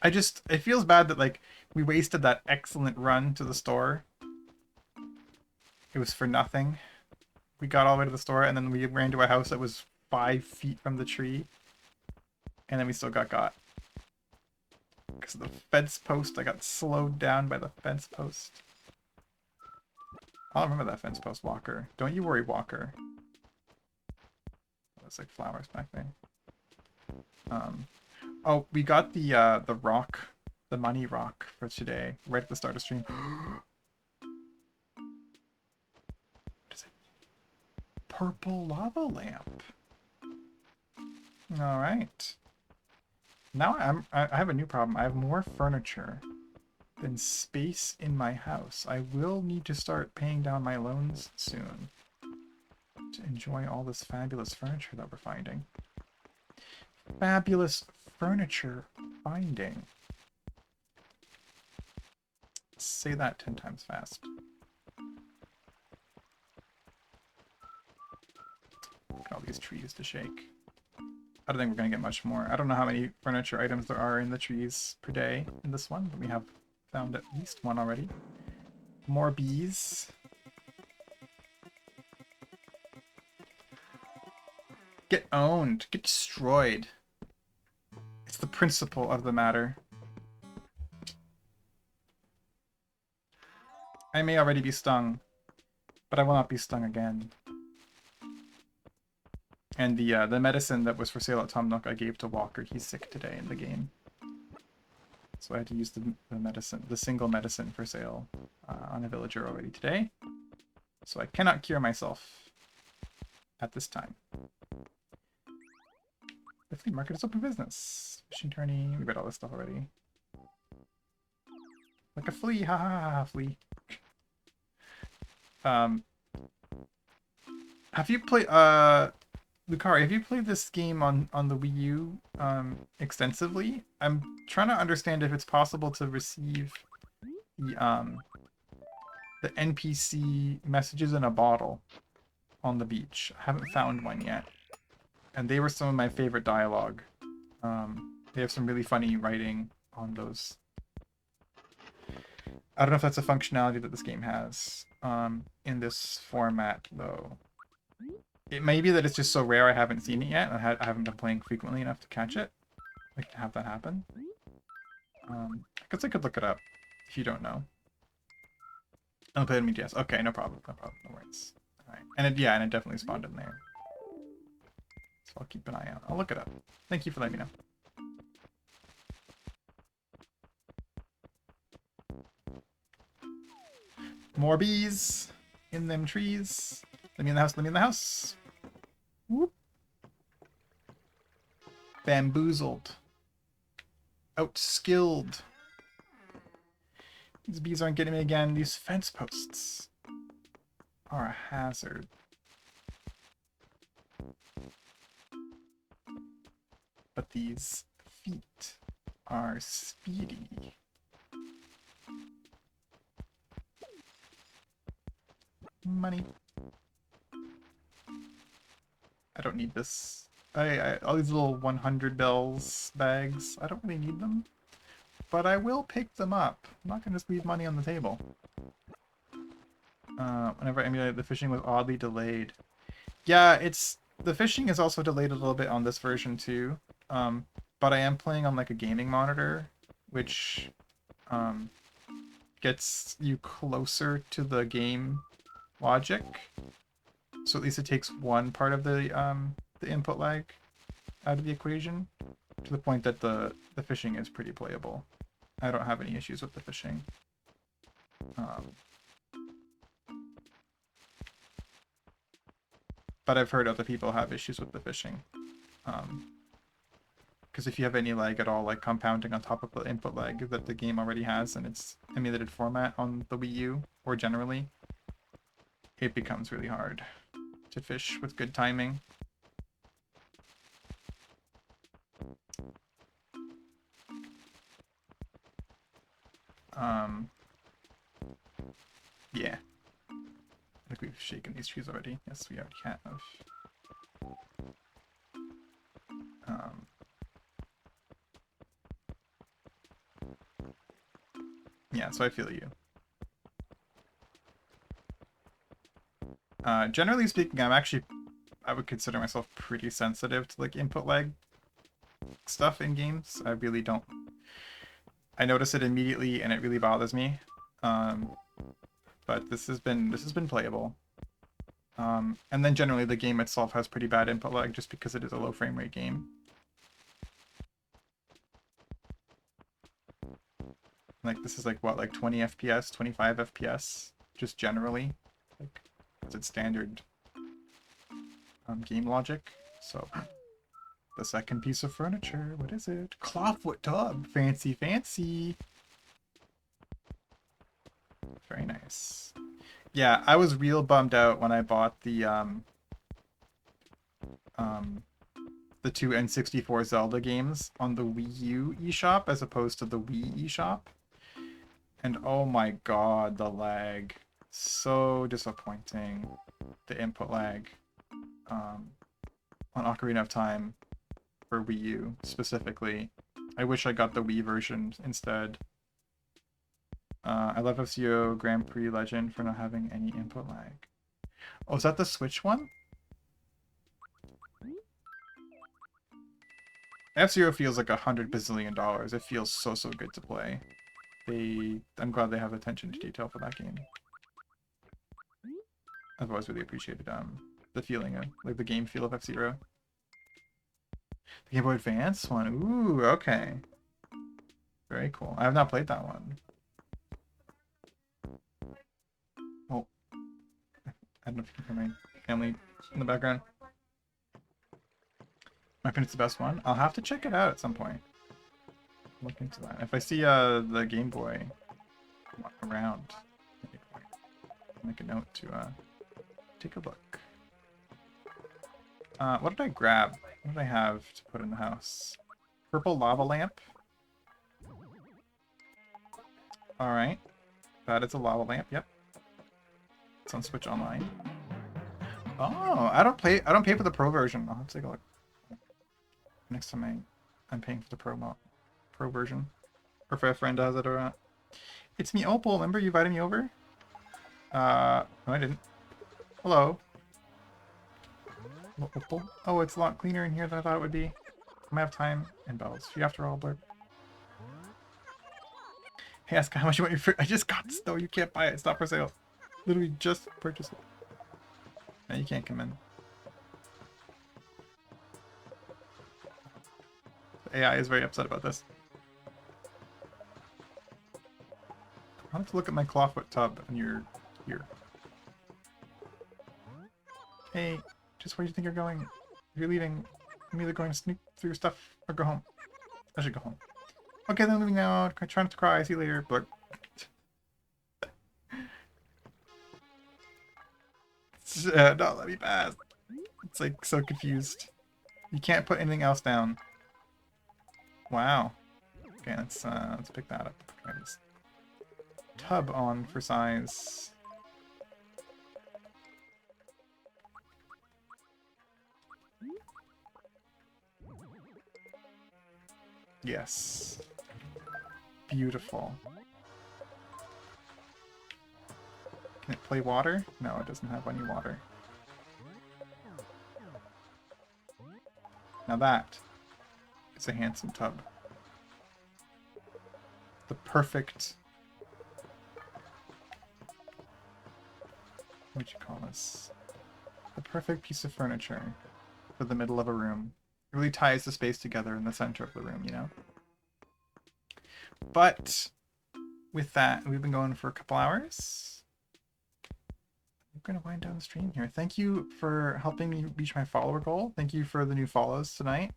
It feels bad that, like, we wasted that excellent run to the store. It was for nothing. We got all the way to the store, and then we ran to a house that was 5 feet from the tree. And then we still got. Because of the fence post, I got slowed down by the fence post. I'll remember that fence post, Walker. Don't you worry, Walker. There's like flowers back there. Oh, we got the rock, the money rock for today, right at the start of stream. What is it? Purple lava lamp. All right. Now I have a new problem. I have more furniture than space in my house. I will need to start paying down my loans soon to enjoy all this fabulous furniture that we're finding. Fabulous furniture finding. Say that 10 times fast. Look at all these trees to shake. I don't think we're going to get much more. I don't know how many furniture items there are in the trees per day in this one, but we have found at least one already. More bees. Get owned. Get destroyed. It's the principle of the matter. I may already be stung, but I will not be stung again. And the medicine that was for sale at Tom Nook I gave to Walker. He's sick today in the game. So I had to use the single medicine for sale on a villager already today. So I cannot cure myself at this time. The flea market is open business. Fishing tourney. We read all this stuff already. Like a flea. Ha ha ha, flea. Have you played Lucari, have you played this game on the Wii U extensively? I'm trying to understand if it's possible to receive the NPC messages in a bottle on the beach. I haven't found one yet. And they were some of my favorite dialogue. They have some really funny writing on those. I don't know if that's a functionality that this game has in this format, though. It may be that it's just so rare I haven't seen it yet, and I haven't been playing frequently enough to catch it. Like, to have that happen. I guess I could look it up, if you don't know. Unplayed MTS. Okay, no problem, no worries. Alright, and it definitely spawned in there. So I'll keep an eye out. I'll look it up. Thank you for letting me know. More bees in them trees. Let me in the house, let me in the house. Whoop. Bamboozled. Outskilled. These bees aren't getting me again. These fence posts are a hazard. But these feet are speedy. Money. I don't need this. All these little 100 bells bags, I don't really need them. But I will pick them up. I'm not going to just leave money on the table. Whenever I emulated, the fishing was oddly delayed. Yeah, the fishing is also delayed a little bit on this version too. But I am playing on like a gaming monitor, which gets you closer to the game logic. So at least it takes one part of the input lag out of the equation, to the point that the fishing is pretty playable. I don't have any issues with the fishing. But I've heard other people have issues with the fishing. Because if you have any lag at all, like compounding on top of the input lag that the game already has in its emulated format on the Wii U, or generally, it becomes really hard to fish with good timing. Yeah. I think we've shaken these trees already. Yes, we already have. Yeah, so I feel you. Generally speaking, I would consider myself pretty sensitive to like input lag stuff in games. I really don't. I notice it immediately, and it really bothers me. But this has been playable. And then generally the game itself has pretty bad input lag just because it is a low frame rate game. Like this is like what, like 20 FPS, 25 FPS, just generally. Like it's standard game logic. So the second piece of furniture, what is it? Clawfoot tub. Fancy, fancy. Very nice. Yeah, I was real bummed out when I bought the two N64 Zelda games on the Wii U eShop as opposed to the Wii eShop. And oh my god, the lag. So disappointing. The input lag. On Ocarina of Time for Wii U specifically. I wish I got the Wii version instead. I love F-Zero Grand Prix Legend for not having any input lag. Oh, is that the Switch one? F-Zero feels like $100 bazillion. It feels so good to play. I'm glad they have attention to detail for that game. I've always really appreciated the feeling of like the game feel of F-Zero. The Game Boy Advance one. Ooh, okay. Very cool. I have not played that one. Oh. I don't know if you can hear my family in the background. My opinion, it's the best one. I'll have to check it out at some point. Look into that. If I see the Game Boy around, make a note to take a look. What did I grab? What did I have to put in the house? Purple lava lamp. All right, that is a lava lamp. Yep. It's on Switch Online. Oh, I don't pay for the pro version. I'll have to take a look next time I'm paying for the pro version, or if a friend does it, or it's me, Opal. Remember you invited me over? No, I didn't. Hello. Hello, Opal. Oh, it's a lot cleaner in here than I thought it would be. I might have time and bells. Free after all, Blurb. Hey, ask how much you want your fruit. I just got this though. You can't buy it. It's not for sale. Literally just purchased it. No, you can't come in. The AI is very upset about this. I'll have to look at my clawfoot tub and you're here. Hey, just where do you think you're going? If you're leaving, I'm either going to sneak through your stuff or go home. I should go home. Okay, then I'm leaving now. Try not to cry. See you later. But Don't let me pass. It's like so confused. You can't put anything else down. Wow. Okay, let's pick that up. Okay, this tub on for size. Yes. Beautiful. Can it play water? No, it doesn't have any water. Now that is a handsome tub. The perfect... What'd you call this? The perfect piece of furniture for the middle of a room. It really ties the space together in the center of the room, you know? But with that, we've been going for a couple hours. I'm going to wind down the stream here. Thank you for helping me reach my follower goal. Thank you for the new follows tonight.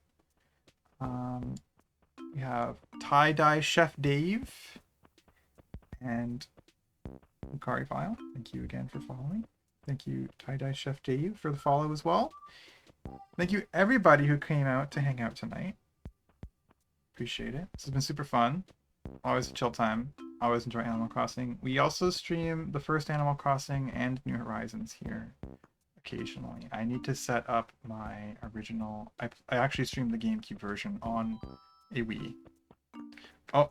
We have Tie-Dye Chef Dave and Lucari File. Thank you again for following. Thank you, Tie-Dye Chef Dave, for the follow as well. Thank you, everybody who came out to hang out tonight. Appreciate it. This has been super fun. Always a chill time. Always enjoy Animal Crossing. We also stream the first Animal Crossing and New Horizons here occasionally. I need to set up my original... I actually streamed the GameCube version on a Wii. Oh,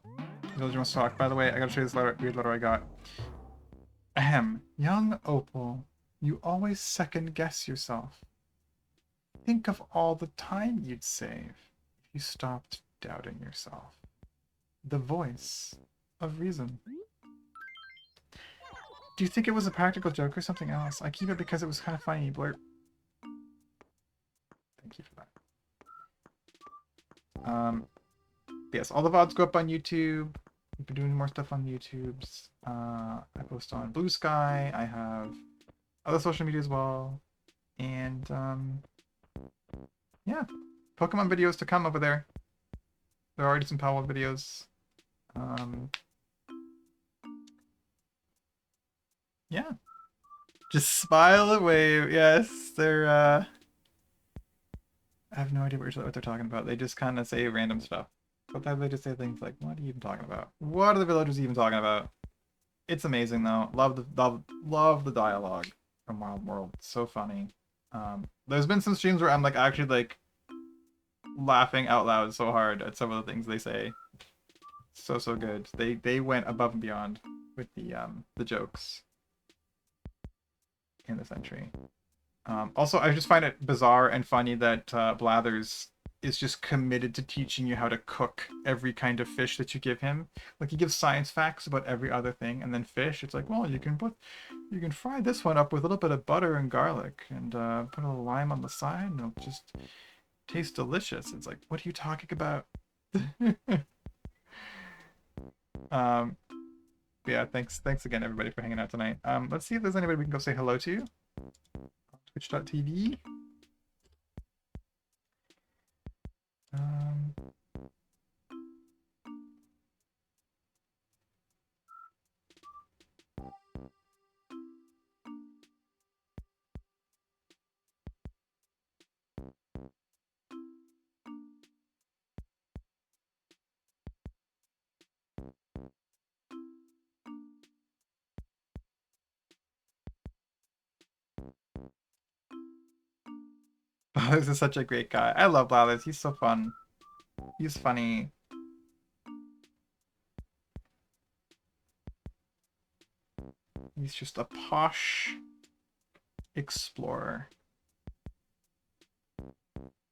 Villager wants to talk. By the way, I gotta show you this weird letter I got. Ahem. Young Opal, you always second guess yourself. Think of all the time you'd save if you stopped doubting yourself. The voice of reason. Do you think it was a practical joke or something else? I keep it because it was kind of funny, blurb. Thank you for that. Yes, all the VODs go up on YouTube. We've been doing more stuff on YouTube's. I post on Blue Sky. I have other social media as well. And, yeah. Pokemon videos to come over there. There are already some Palworld videos. Yeah. Just smile and wave. Yes, they're, I have no idea what they're talking about. They just kind of say random stuff. Sometimes they just say things like, what are you even talking about? What are the villagers even talking about? It's amazing, though. Love the dialogue from Wild World. It's so funny. There's been some streams where I'm, like, actually, like, laughing out loud so hard at some of the things they say. So good. They went above and beyond with the jokes in this entry. Also, I just find it bizarre and funny that Blathers is just committed to teaching you how to cook every kind of fish that you give him. Like, he gives science facts about every other thing, and then fish, it's like, well, you can fry this one up with a little bit of butter and garlic, and put a little lime on the side, and it'll just taste delicious. It's like, what are you talking about? Yeah, thanks again, everybody, for hanging out tonight. Let's see if there's anybody we can go say hello to. Twitch.tv. Blathers is such a great guy. I love Blathers. He's so fun. He's funny. He's just a posh explorer.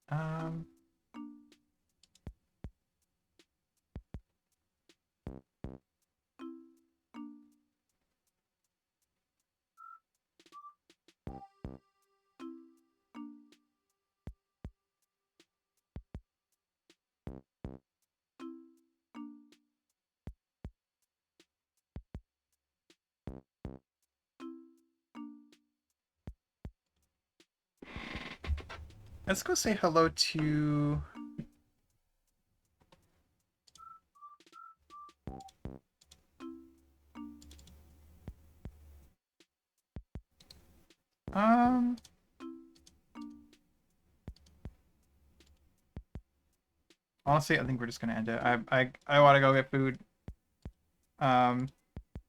Um, let's go say hello to... Um. Honestly, I think we're just gonna end it. I want to go get food.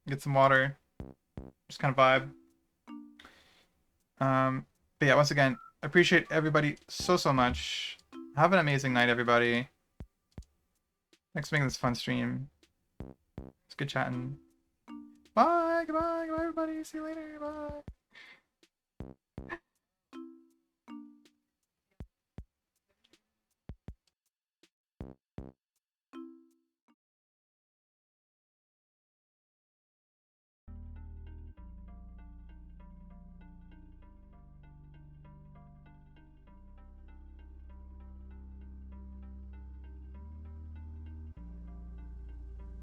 Get some water. Just kind of vibe. But yeah, once again, I appreciate everybody so much. Have an amazing night, everybody. Thanks for making this fun stream. It's good chatting. Bye, goodbye, everybody. See you later. Bye.